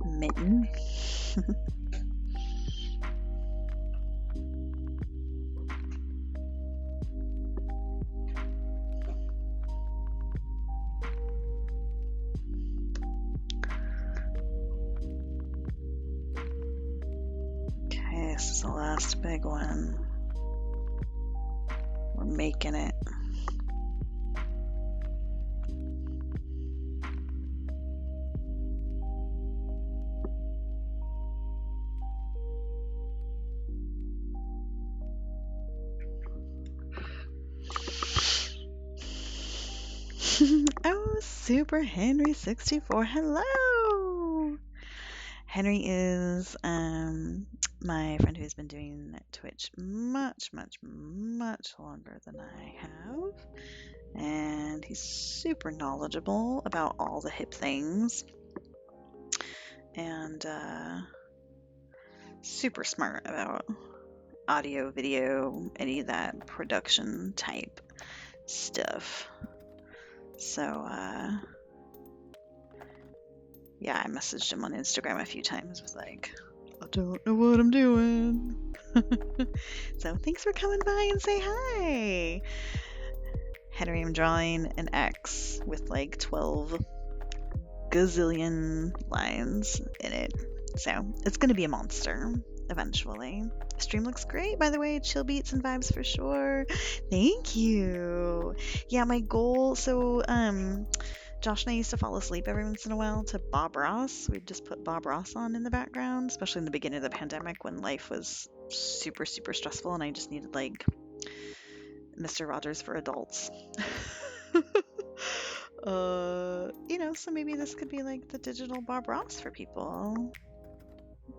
[SPEAKER 1] Mitten. Okay, this is the last big one. We're making it. Oh, Super Henry 64. Hello. Henry is my friend who's been doing Twitch much longer than I have, and he's super knowledgeable about all the hip things, and super smart about audio, video, any of that production type stuff. So yeah, I messaged him on Instagram a few times, was like, I don't know what I'm doing. So thanks for coming by and say hi. Henry, I'm drawing an X with like 12 gazillion lines in it. So it's going to be a monster eventually. Stream looks great, by the way. Chill beats and vibes for sure. Thank you. Yeah, my goal, so Josh and I used to fall asleep every once in a while to Bob Ross. We'd just put Bob Ross on in the background, especially in the beginning of the pandemic when life was super stressful and I just needed like Mr. Rogers for adults. So maybe this could be like the digital Bob Ross for people.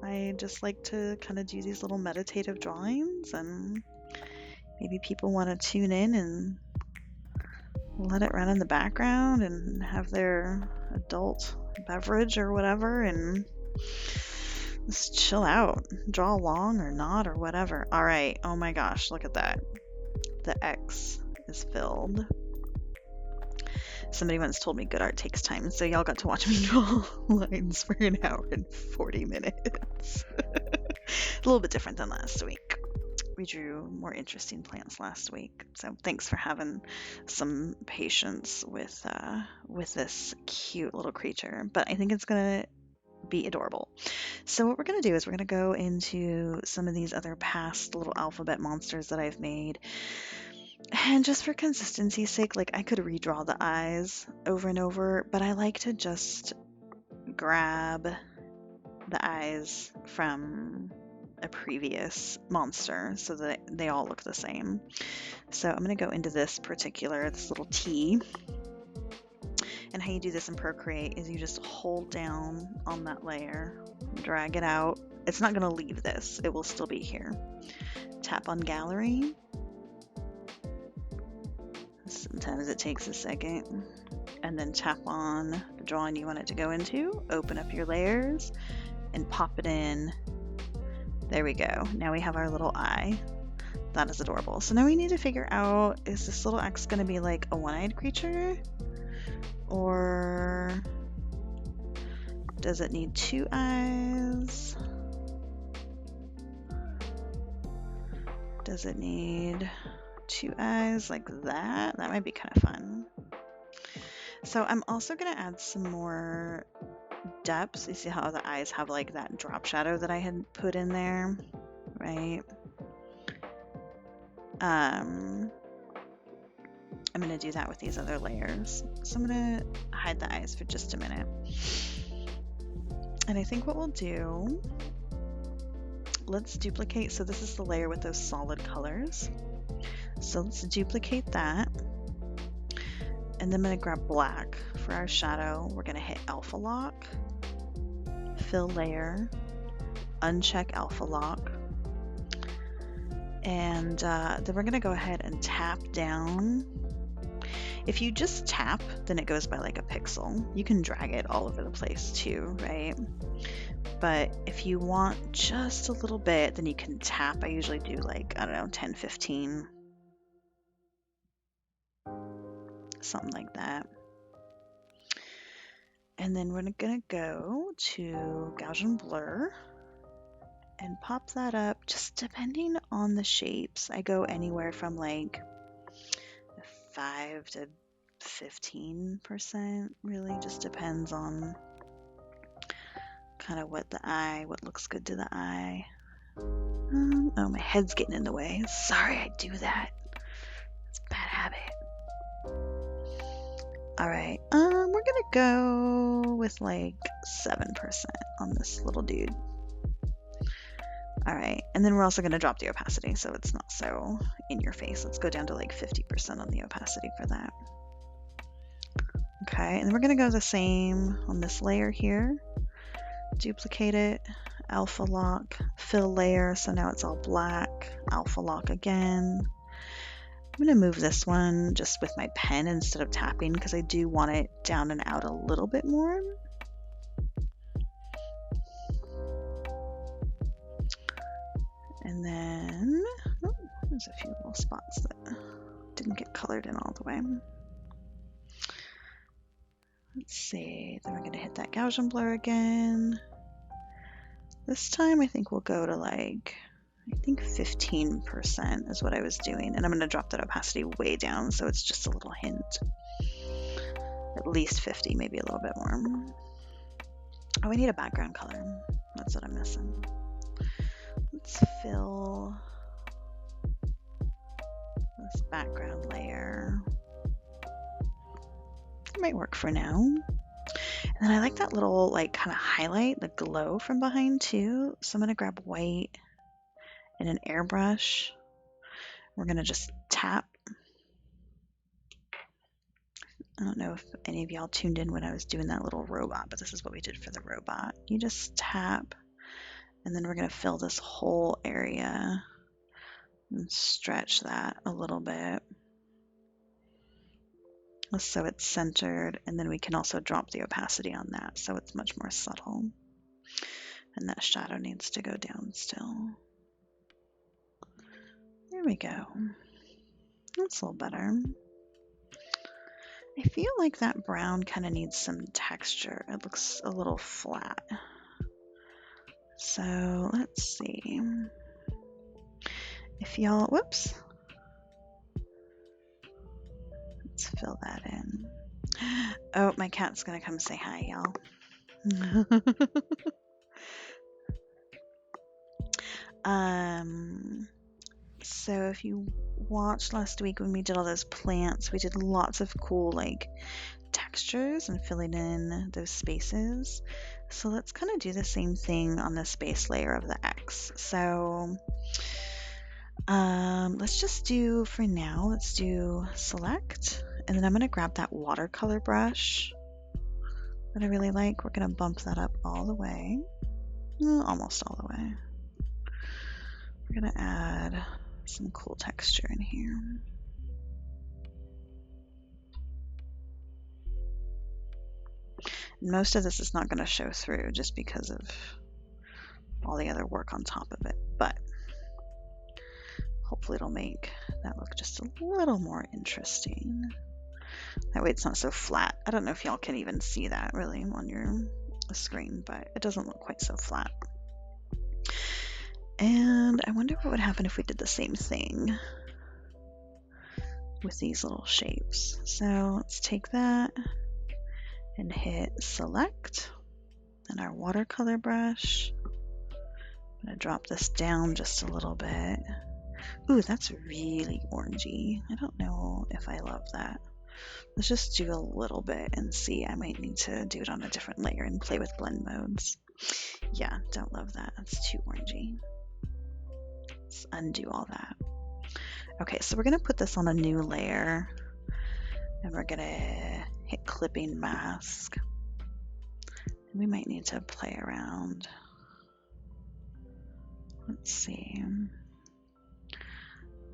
[SPEAKER 1] I just like to kind of do these little meditative drawings, and maybe people want to tune in and let it run in the background and have their adult beverage or whatever and just chill out, draw along or not or whatever. All right. Oh my gosh, look at that. The X is filled. Somebody once told me good art takes time, so y'all got to watch me draw lines for an hour and 40 minutes. A little bit different than last week. We drew more interesting plants last week, so thanks for having some patience with this cute little creature. But I think it's gonna be adorable. So what we're gonna do is we're gonna go into some of these other past little alphabet monsters that I've made. And just for consistency's sake, like I could redraw the eyes over and over, but I like to just grab the eyes from a previous monster so that they all look the same. So I'm going to go into this little T. And how you do this in Procreate is you just hold down on that layer, drag it out. It's not going to leave this. It will still be here. Tap on gallery. Sometimes it takes a second. And then tap on the drawing you want it to go into, open up your layers, and pop it in. There we go. Now we have our little eye. That is adorable. So now we need to figure out, is this little X going to be like a one-eyed creature? Or does it need two eyes? Does it need two eyes like that? That might be kind of fun. So I'm also going to add some more depths. You see how the eyes have like that drop shadow that I had put in there, right? I'm going to do that with these other layers. So I'm going to hide the eyes for just a minute. And I think what we'll do, let's duplicate. So this is the layer with those solid colors. So let's duplicate that. And then I'm going to grab black for our shadow. We're going to hit alpha lock, fill layer, uncheck alpha lock. And then we're going to go ahead and tap down. If you just tap, then it goes by like a pixel. You can drag it all over the place too, right? But if you want just a little bit, then you can tap. I usually do like, I don't know, 10, 15. Something like that. And then we're going to go to Gaussian Blur and pop that up, just depending on the shapes. I go anywhere from like 5 to 15%, really just depends on kind of what looks good to the eye. Oh, my head's getting in the way. Sorry, I do that. It's a bad habit. All right, we're gonna go with like 7% on this little dude. All right, and then we're also gonna drop the opacity so it's not so in your face. Let's go down to like 50% on the opacity for that. Okay, and then we're gonna go the same on this layer here. Duplicate it, alpha lock, fill layer, so now it's all black, alpha lock again. I'm going to move this one just with my pen instead of tapping because I do want it down and out a little bit more. And then, oh, there's a few little spots that didn't get colored in all the way. Let's see, then we're going to hit that Gaussian blur again. This time I think we'll go to like, I think 15% is what I was doing. And I'm going to drop that opacity way down so it's just a little hint. At least 50, maybe a little bit more. Oh, I need a background color. That's what I'm missing. Let's fill this background layer. It might work for now. And then I like that little like kind of highlight, the glow from behind too. So I'm going to grab white and an airbrush. We're going to just tap. I don't know if any of y'all tuned in when I was doing that little robot, but this is what we did for the robot. You just tap, and then we're going to fill this whole area and stretch that a little bit so it's centered, and then we can also drop the opacity on that so it's much more subtle. And that shadow needs to go down still. There we go. That's a little better. I feel like that brown kind of needs some texture. It looks a little flat. So let's see. If y'all, whoops. Let's fill that in. Oh, my cat's gonna come say hi, y'all. So if you watched last week when we did all those plants, we did lots of cool like textures and filling in those spaces. So let's kind of do the same thing on the space layer of the X. So let's just do, for now, let's do select, and then I'm going to grab that watercolor brush that I really like. We're going to bump that up all the way, almost all the way. We're going to add some cool texture in here. Most of this is not going to show through just because of all the other work on top of it, but hopefully it'll make that look just a little more interesting. That way it's not so flat. I don't know if y'all can even see that really on your screen, but it doesn't look quite so flat. And I wonder what would happen if we did the same thing with these little shapes. So let's take that and hit select, and our watercolor brush. I'm gonna drop this down just a little bit. Ooh, that's really orangey. I don't know if I love that. Let's just do a little bit and see. I might need to do it on a different layer and play with blend modes. Yeah, don't love that. That's too orangey. Let's undo all that. Okay, so we're gonna put this on a new layer, and we're gonna hit clipping mask. And we might need to play around. Let's see.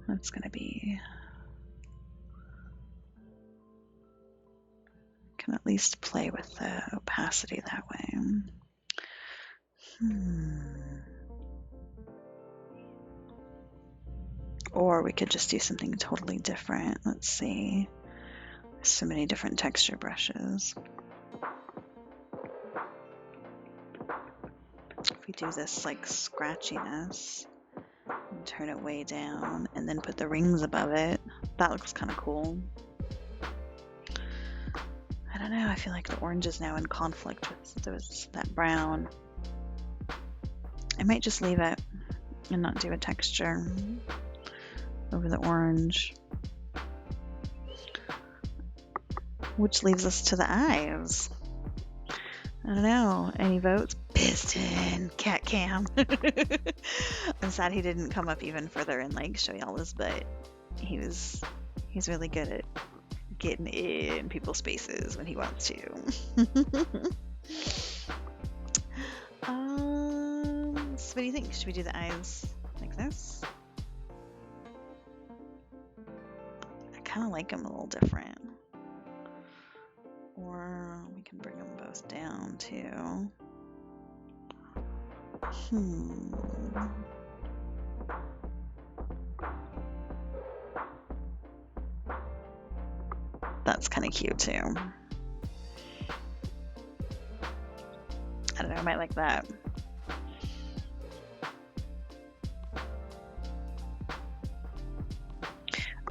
[SPEAKER 1] That's gonna be, can at least play with the opacity that way. Or we could just do something totally different. Let's see. There's so many different texture brushes. If we do this like scratchiness and turn it way down and then put the rings above it, that looks kind of cool. I don't know, I feel like the orange is now in conflict with that brown. I might just leave it and not do a texture over the orange. Which leaves us to the eyes. I don't know, any votes? Piston, cat cam. I'm sad he didn't come up even further and like show y'all his butt. He's really good at getting in people's spaces when he wants to. So what do you think? Should we do the eyes like this? I kind of like them a little different. Or we can bring them both down too. That's kind of cute too. I don't know, I might like that.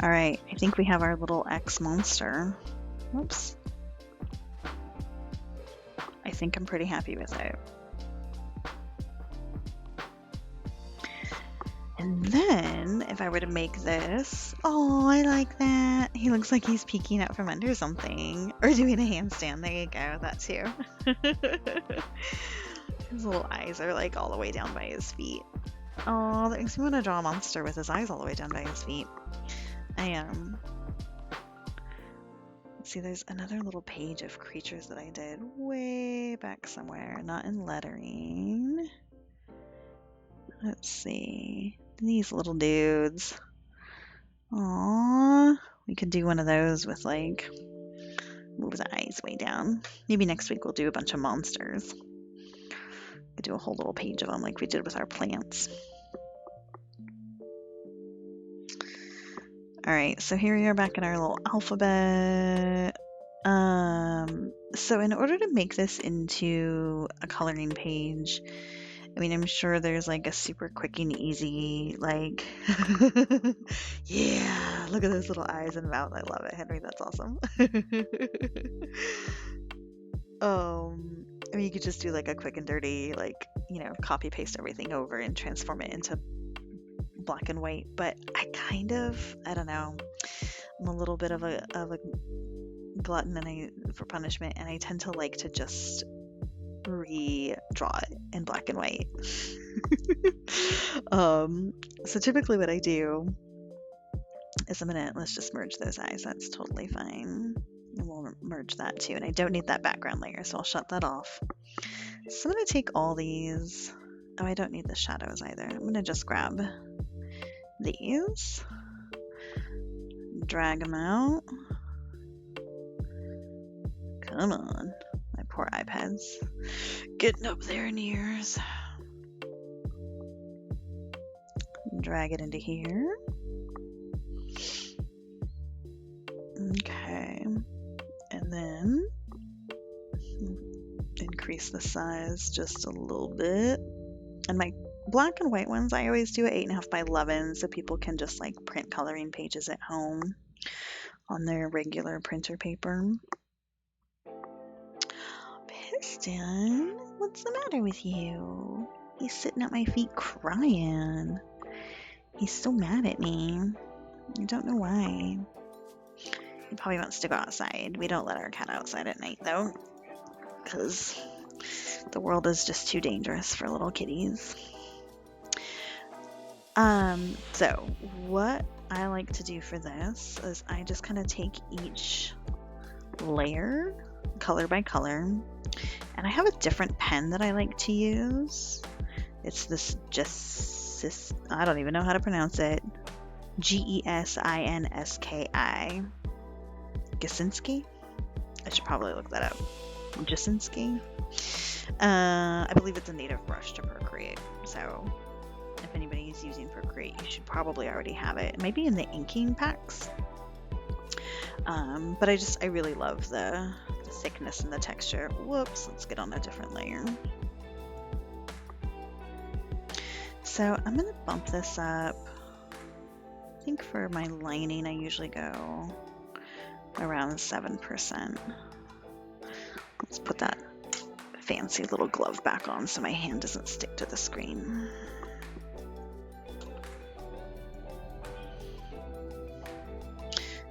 [SPEAKER 1] All right, I think we have our little X monster. Whoops. I think I'm pretty happy with it. And then if I were to make this, oh, I like that. He looks like he's peeking out from under something or doing a handstand. There you go, that too. His little eyes are like all the way down by his feet. Oh, that makes me want to draw a monster with his eyes all the way down by his feet. I am. Let's see, there's another little page of creatures that I did way back somewhere, not in lettering. Let's see. These little dudes. Aww. We could do one of those with like, move the eyes way down. Maybe next week we'll do a bunch of monsters. We'll do a whole little page of them like we did with our plants. Alright, so here we are back in our little alphabet. So in order to make this into a coloring page, I mean, I'm sure there's like a super quick and easy, like, yeah, look at those little eyes and mouth. I love it, Henry. That's awesome. I mean, you could just do like a quick and dirty, like, you know, copy paste everything over and transform it into black and white. But I don't know, I'm a little bit of a glutton for punishment, and I tend to like to just redraw it in black and white. So typically what I do is let's just merge those eyes. That's totally fine. And we'll merge that too. And I don't need that background layer, so I'll shut that off. So I'm going to take all these. Oh, I don't need the shadows either. I'm going to just grab these, drag them out. Come on, my Poor iPads. Getting up there in years. Drag it into here. Okay. And then increase the size just a little bit. And my black and white ones, I always do 8.5 by 11 so people can just like print coloring pages at home on their regular printer paper. Piston, what's the matter with you? He's sitting at my feet crying. He's so mad at me. I don't know why. He probably wants to go outside. We don't let our cat outside at night though, because the world is just too dangerous for little kitties. So what I like to do for this is I just kind of take each layer color by color, and I have a different pen that I like to use. It's this I don't even know how to pronounce it. Gesinski. Gesinski? I should probably look that up. Gesinski. I believe it's a native brush to Procreate, so if anybody is using Procreate, you should probably already have it. It might be in the inking packs. But I really love the thickness and the texture. Whoops, let's get on a different layer. So I'm gonna bump this up. I think for my lining, I usually go around 7%. Let's put that fancy little glove back on so my hand doesn't stick to the screen.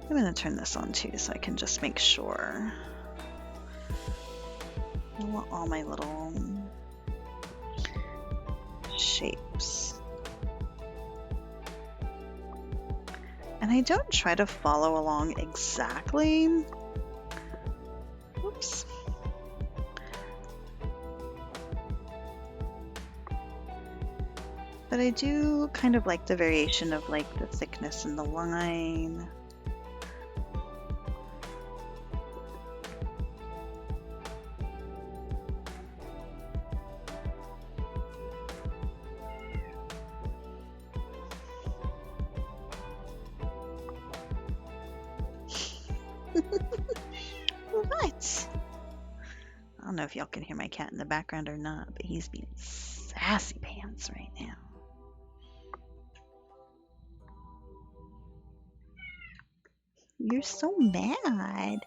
[SPEAKER 1] I'm going to turn this on too so I can just make sure. I want all my little shapes. And I don't try to follow along exactly. Whoops. But I do kind of like the variation of like the thickness in the line. What? I don't know if y'all can hear my cat in the background or not, but he's being sassy pants right now. You're so mad.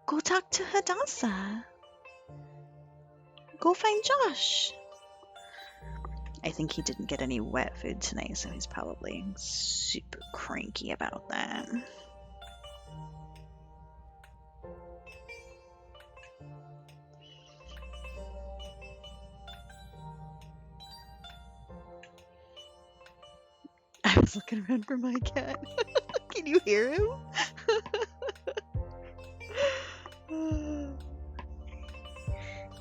[SPEAKER 1] Go talk to Hadassah. Go find Josh. I think he didn't get any wet food tonight, so he's probably super cranky about that. I was looking around for my cat. Can you hear him?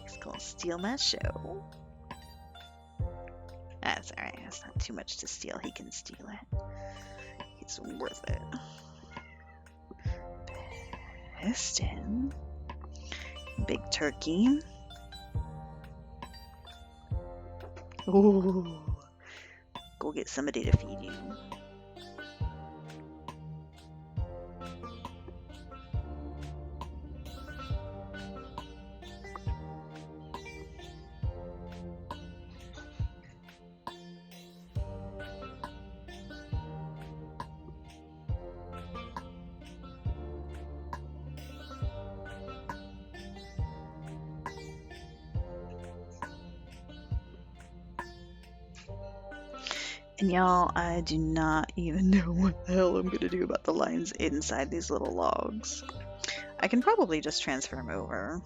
[SPEAKER 1] He's gonna steal my show. That's alright, that's not too much to steal. He can steal it. He's worth it. Piston. Big turkey. Ooh. Go get somebody to feed you. And y'all, I do not even know what the hell I'm going to do about the lines inside these little logs. I can probably just transfer them over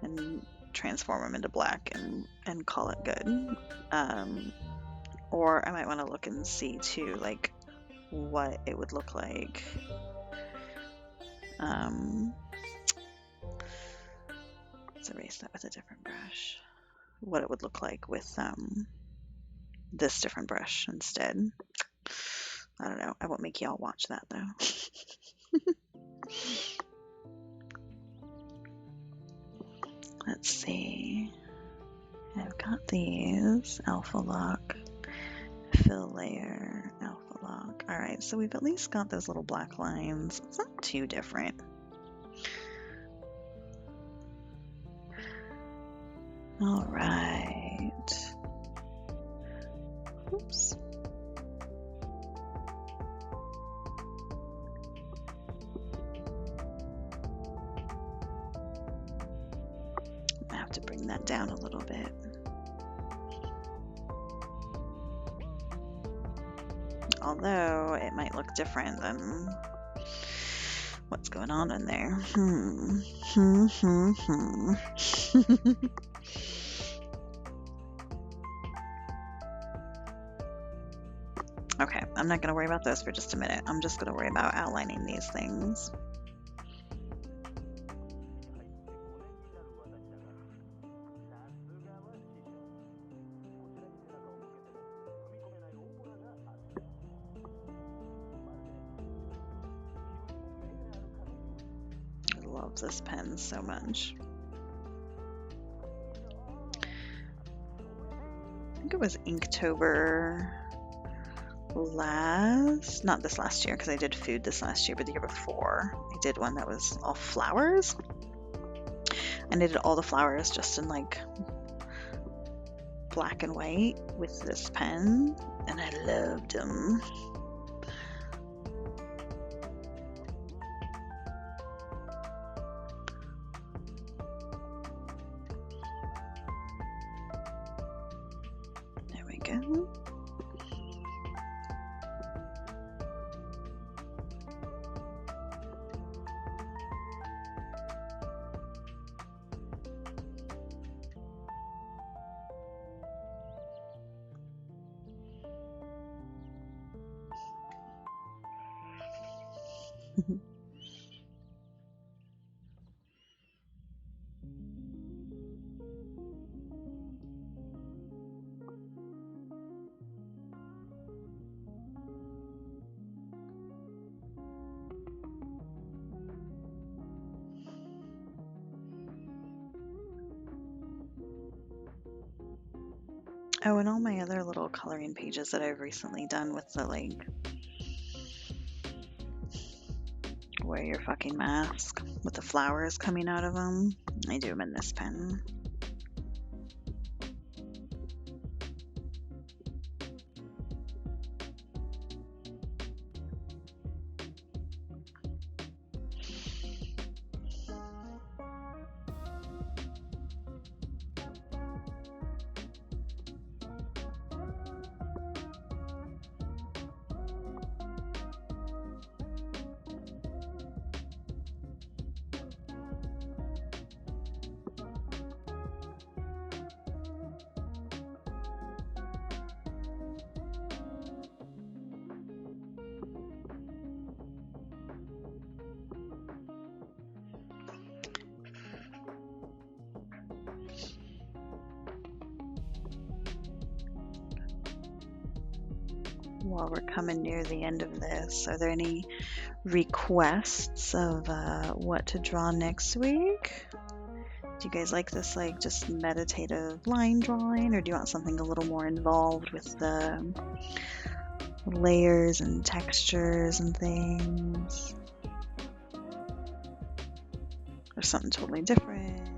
[SPEAKER 1] and transform them into black and call it good. Or I might want to look and see too, like, what it would look like. Let's erase that with a different brush. What it would look like with this different brush instead. I don't know. I won't make y'all watch that though. Let's see. I've got these. Alpha lock, fill layer, alpha lock. Alright, so we've at least got those little black lines. It's not too different. Alright. Oops. I have to bring that down a little bit. Although it might look different than what's going on in there. Okay, I'm not going to worry about this for just a minute. I'm just going to worry about outlining these things. I love this pen so much. I think it was Inktober not this last year because I did food this last year, but the year before I did one that was all flowers. And I did all the flowers just in like black and white with this pen, and I loved them. There we go. Oh, and all my other little coloring pages that I've recently done with the like wear your fucking mask with the flowers coming out of them, I do them in this pen. While we're coming near the end of this, are there any requests of what to draw next week? Do you guys like this like just meditative line drawing, or do you want something a little more involved with the layers and textures and things? Or something totally different?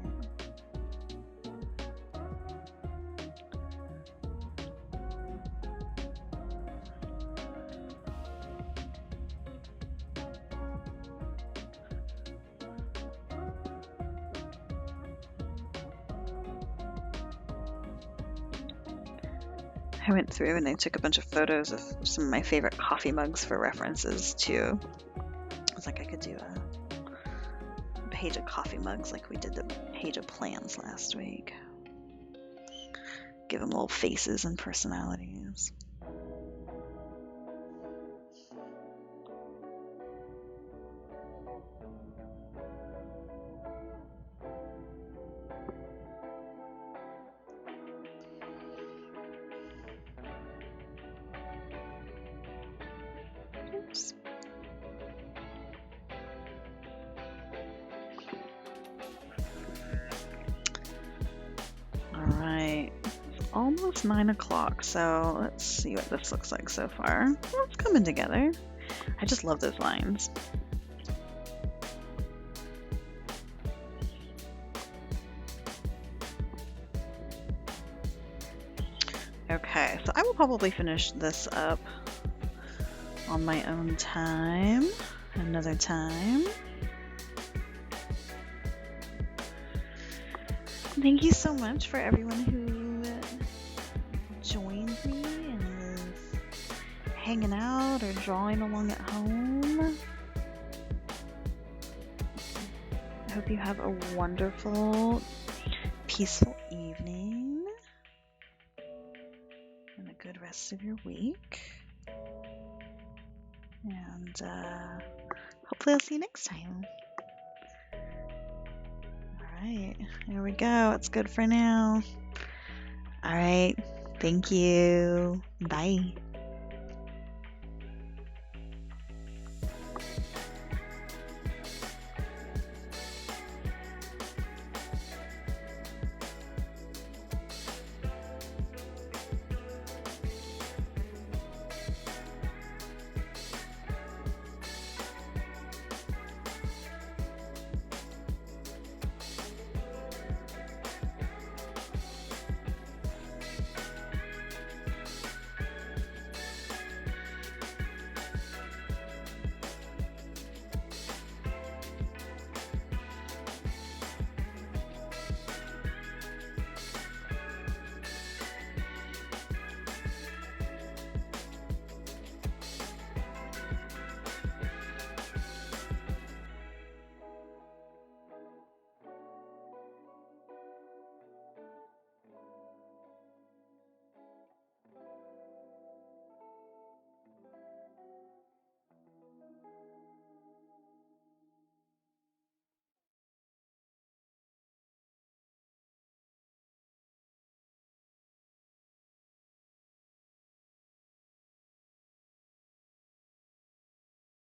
[SPEAKER 1] I went through and I took a bunch of photos of some of my favorite coffee mugs for references too. I was like, I could do a page of coffee mugs like we did the page of plants last week. Give them little faces and personalities. Oops. almost 9 o'clock, so let's see what this looks like so far. Well, it's coming together. I just love those lines. Okay, so I will probably finish this up on my own time, another time. Thank you so much for everyone who joined me and is hanging out or drawing along at home. I hope you have a wonderful, peaceful evening and a good rest of your week. And hopefully I'll see you next time. Alright, here we go. It's good for now. Alright, thank you. Bye.